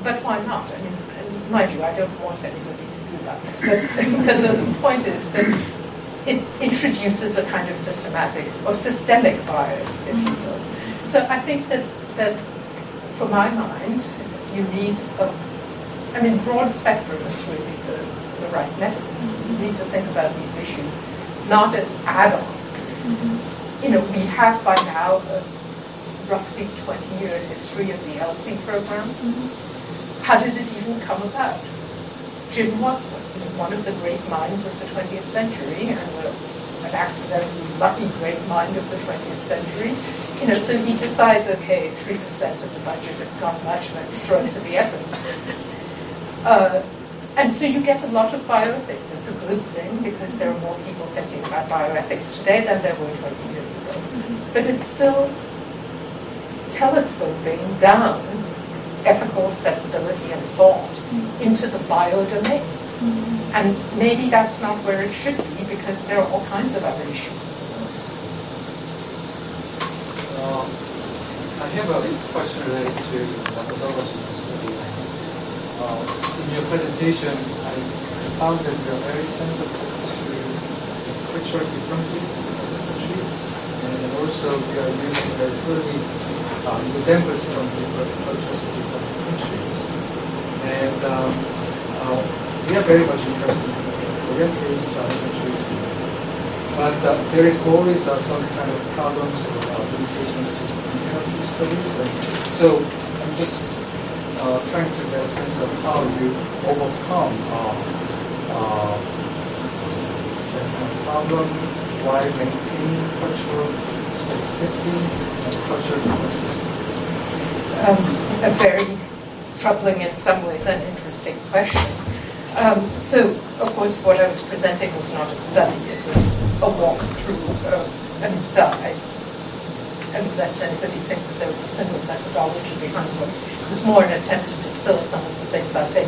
but why not? I mean, mind you, I don't want anybody to do that. But the point is that it introduces a kind of systematic or systemic bias, if you will. So I think that for my mind, you need broad spectrum is really the right metaphor. You need to think about these issues not as add-ons. We have by now a roughly 20-year history of the LC program. How did it even come about? Jim Watson, one of the great minds of the 20th century, and an accidentally lucky great mind of the 20th century, so he decides, okay, 3% of the budget, it's not much, let's throw it to the ethicists. And so you get a lot of bioethics. It's a good thing because there are more people thinking about bioethics today than there were 20 years ago. But it's still telescoping down ethical sensibility and thought into the bio domain. And maybe that's not where it should be, because there are all kinds of other issues. I have a question related to methodology of study. In your presentation, I found that you are very sensitive to cultural differences of the countries, and also you are using very clearly examples from different cultures of different countries. And we are very much interested in Korean taste, other countries, but there is always some kind of problems or limitations to comparative studies. And so I'm just trying to get a sense of how you overcome that kind of problem while maintaining cultural specificity and cultural differences. A very troubling, in some ways, and interesting question. So, of course, what I was presenting was not a study. It was a walk through an guide. And lest anybody think that there was a single methodology behind it. It was more an attempt to distill some of the things I think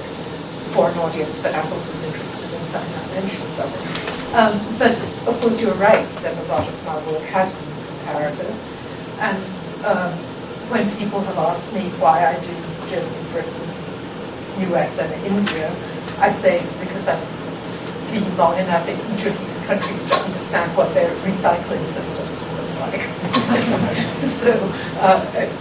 for an audience that I hope was interested in some dimensions of it. But, of course, you're right that a lot of my work has been comparative. And when people have asked me why I do Germany, Britain, US, and India, I say it's because I've been long enough in each of these countries to understand what their recycling systems look like. So,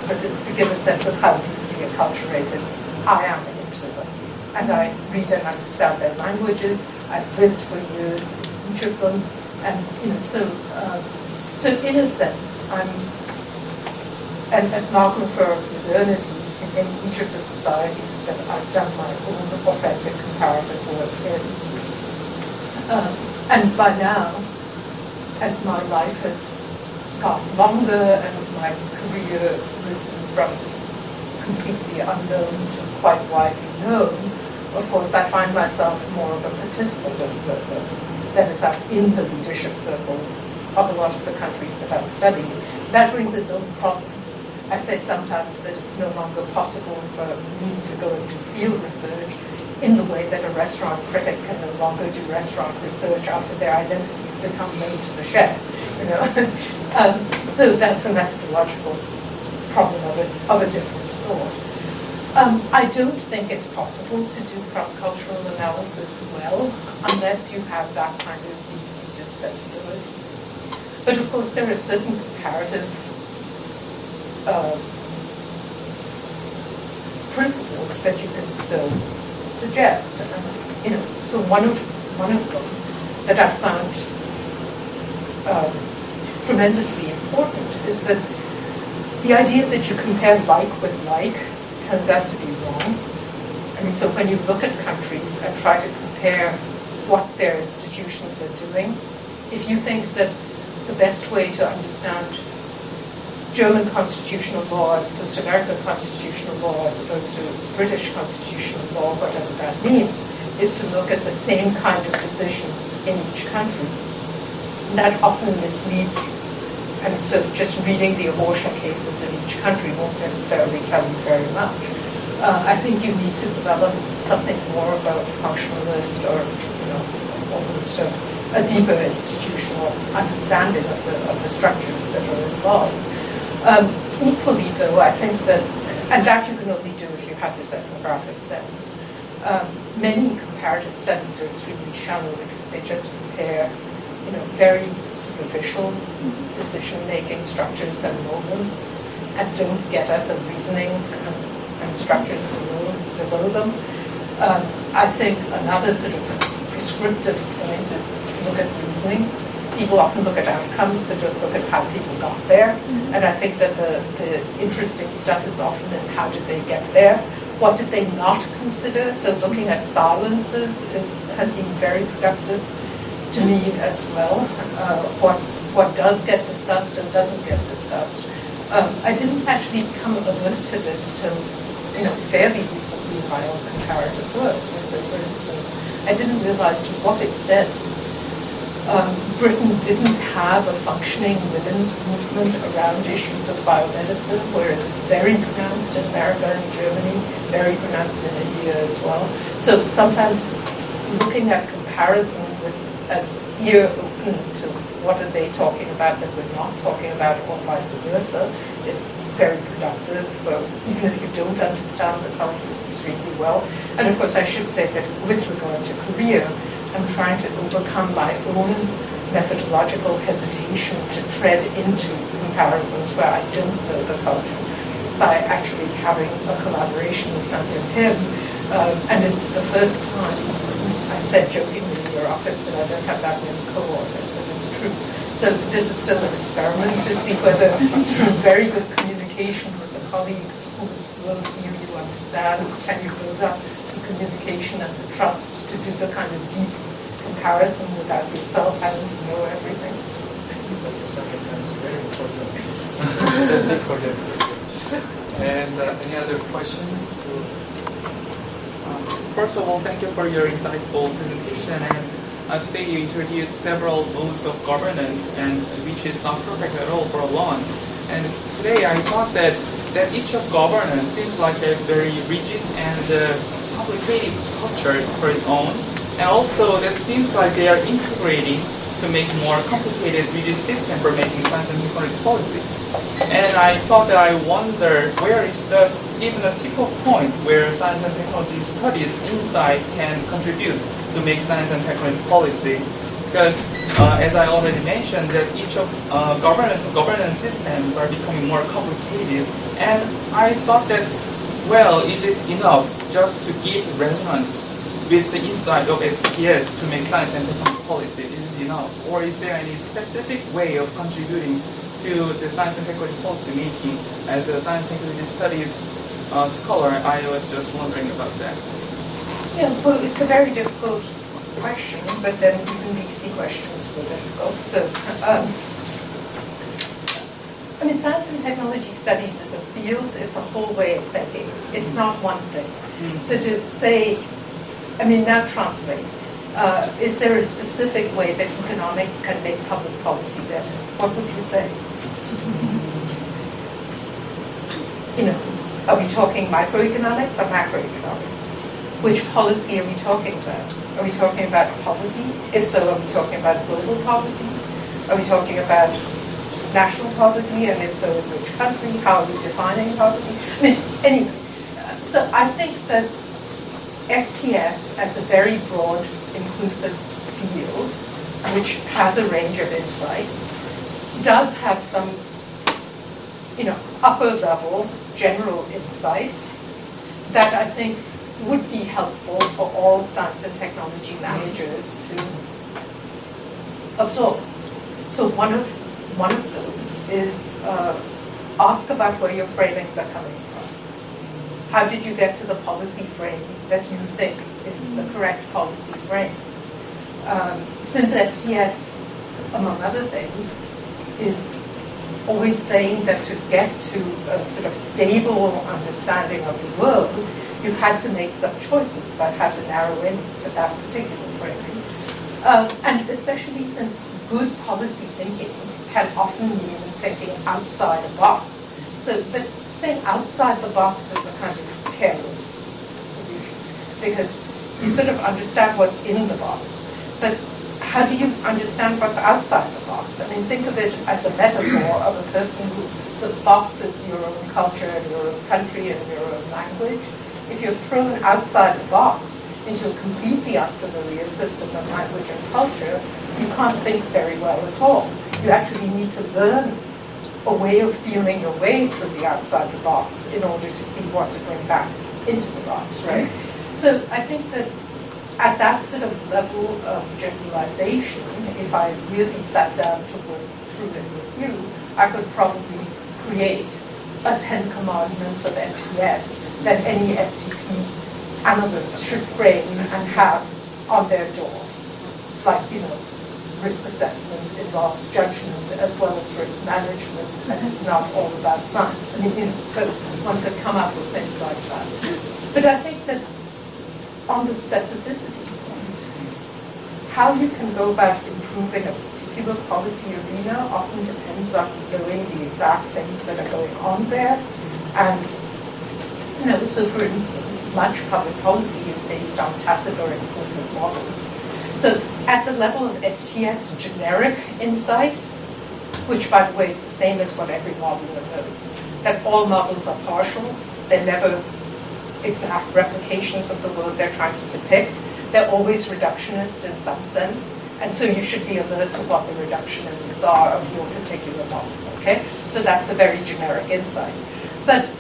but it's to give a sense of how deeply acculturated I am into them. And I read and understand their languages. I've lived for years in each of them. And, so in a sense, I'm an ethnographer of modernity in each of the societies that I've done my own authentic comparative work in. And by now, as my life has gotten longer and my career risen from completely unknown to quite widely known, of course I find myself more of a participant observer. That is, I'm in the leadership circles of a lot of the countries that I'm studying. That brings its own problems. I say sometimes that it's no longer possible for me to go and do field research in the way that a restaurant critic can no longer do restaurant research after their identities become known to the chef. So that's a methodological problem of a different sort. I don't think it's possible to do cross-cultural analysis well unless you have that kind of deep-seated sensibility. But of course, there are certain comparative principles that you can still suggest. So one of them that I found tremendously important is that the idea that you compare like with like turns out to be wrong. So when you look at countries and try to compare what their institutions are doing, if you think that the best way to understand German constitutional law as opposed to American constitutional law as opposed to British constitutional law, whatever that means, is to look at the same kind of decision in each country. And that often misleads you. And so just reading the abortion cases in each country won't necessarily tell you very much. I think you need to develop something more about functionalist or almost a deeper institutional understanding of the structures that are involved. Equally, though, I think that, and that you can only do if you have this ethnographic sense, many comparative studies are extremely shallow because they just compare, very superficial decision-making structures and moments and don't get at the reasoning and structures below them. I think another sort of prescriptive point is look at reasoning. People often look at outcomes, but don't look at how people got there. And I think that the interesting stuff is often in how did they get there? What did they not consider? So looking at silences has been very productive to me as well. What does get discussed and doesn't get discussed. I didn't actually become alert to this till fairly recently in my own comparative work. So for instance, I didn't realize to what extent Britain didn't have a functioning women's movement around issues of biomedicine, whereas it's very pronounced in America and Germany, very pronounced in India as well. So sometimes looking at comparison with an ear open to what are they talking about that we're not talking about, or vice versa, is very productive, even if you don't understand the cultures extremely well. And of course, I should say that with regard to Korea, I'm trying to overcome my own methodological hesitation to tread into comparisons where I don't know the culture by actually having a collaboration with Sangyun Kim. And it's the first time, I said jokingly in your office that I don't have that many co-authors, and it's true. So this is still an experiment to see whether through very good communication with a colleague whose worldview you understand, can you build up the communication and the trust to do the kind of deep comparison without yourself having to know everything. But the second time is very important. It's a deep project. And any other questions? First of all, thank you for your insightful presentation. And today you introduced several modes of governance, and which is not perfect at all for long. And today I thought that each of governance seems like a very rigid and complicated structure for its own. And also that seems like they are integrating to make more complicated rigid system for making science and technology policy. And I thought that I wonder where is even a tip of point where science and technology studies inside can contribute to make science and technology policy. Because as I already mentioned, that each of governance systems are becoming more complicated. And I thought that, well, is it enough just to give resonance with the insight of SPS to make science and technology policy? Is it enough? Or is there any specific way of contributing to the science and technology policy making? As a science and technology studies scholar, I was just wondering about that. Yeah, well, it's a very difficult question, but then even the easy questions were difficult. So, I mean, science and technology studies is a field, it's a whole way of thinking. It's not one thing. So to say, I mean, now translate. Is there a specific way that economics can make public policy better? What would you say? You know, are we talking microeconomics or macroeconomics? Which policy are we talking about? Are we talking about poverty? If so, are we talking about global poverty? Are we talking about national poverty? And if so, in which country? How are we defining poverty? I mean, anyway, so I think that STS as a very broad, inclusive field, which has a range of insights, does have some, you know, upper level general insights that I think would be helpful for all science and technology managers to absorb. So one of those is ask about where your framings are coming from. How did you get to the policy frame that you think is the correct policy frame? Since STS, among other things, is always saying that to get to a sort of stable understanding of the world, you had to make some choices about how to narrow in to that particular framing. And especially since good policy thinking can often mean thinking outside a box. So, but saying outside the box is a kind of careless solution, because you sort of understand what's in the box, but how do you understand what's outside the box? I mean, think of it as a metaphor of a person who, the box is your own culture and your own country and your own language. If you're thrown outside the box into a completely unfamiliar system of language and culture, you can't think very well at all. You actually need to learn a way of feeling your way through the outside the box in order to see what to bring back into the box, right? So I think that at that sort of level of generalization, if I really sat down to work through it with you, I could probably create a 10 commandments of STS that any STP analyst should frame and have on their door. Like, you know, risk assessment involves judgment as well as risk management, and it's not all about science. I mean, you know, so one could come up with things like that. But I think that on the specificity point, how you can go about improving a particular policy arena often depends on knowing the exact things that are going on there. And So for instance, much public policy is based on tacit or explicit models. So at the level of STS generic insight, which by the way is the same as what every modeler knows, that all models are partial, they're never exact replications of the world they're trying to depict. They're always reductionist in some sense, and so you should be alert to what the reductionists are of your particular model, okay? So that's a very generic insight. But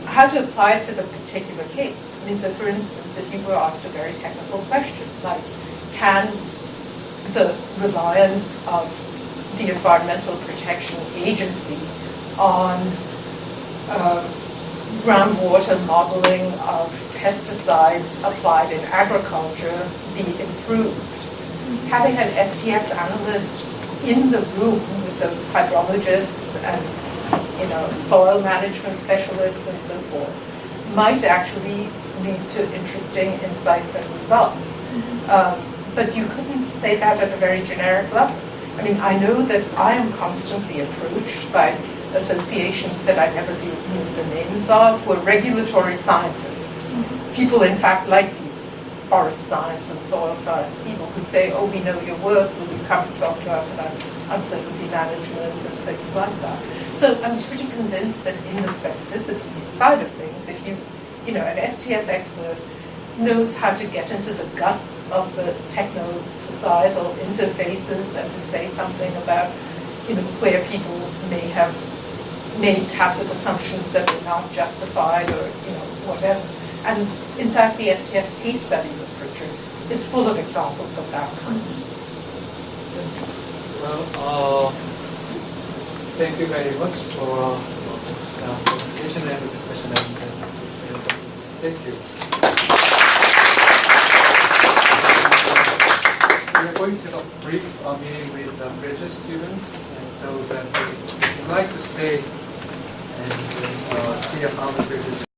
how to apply it to the particular case? I mean, so for instance, if you were asked a very technical question, like, can the reliance of the Environmental Protection Agency on groundwater modeling of pesticides applied in agriculture be improved? Having an STS analyst in the room with those hydrologists and soil management specialists and so forth might actually lead to interesting insights and results. But you couldn't say that at a very generic level. I mean, I know that I am constantly approached by associations that I never knew the names of, were regulatory scientists. People, in fact, like these forest science and soil science people who say, oh, we know your work, will you come and talk to us about uncertainty management and things like that. So I was pretty convinced that in the specificity side of things, if an STS expert knows how to get into the guts of the techno-societal interfaces and to say something about, where people may have made tacit assumptions that are not justified or, whatever. And in fact, the STS case study with Richard is full of examples of that kind. Well, thank you very much for this presentation and discussion. Thank you. We are going to have a brief meeting with graduate students, and so that if you'd like to stay and see how the graduate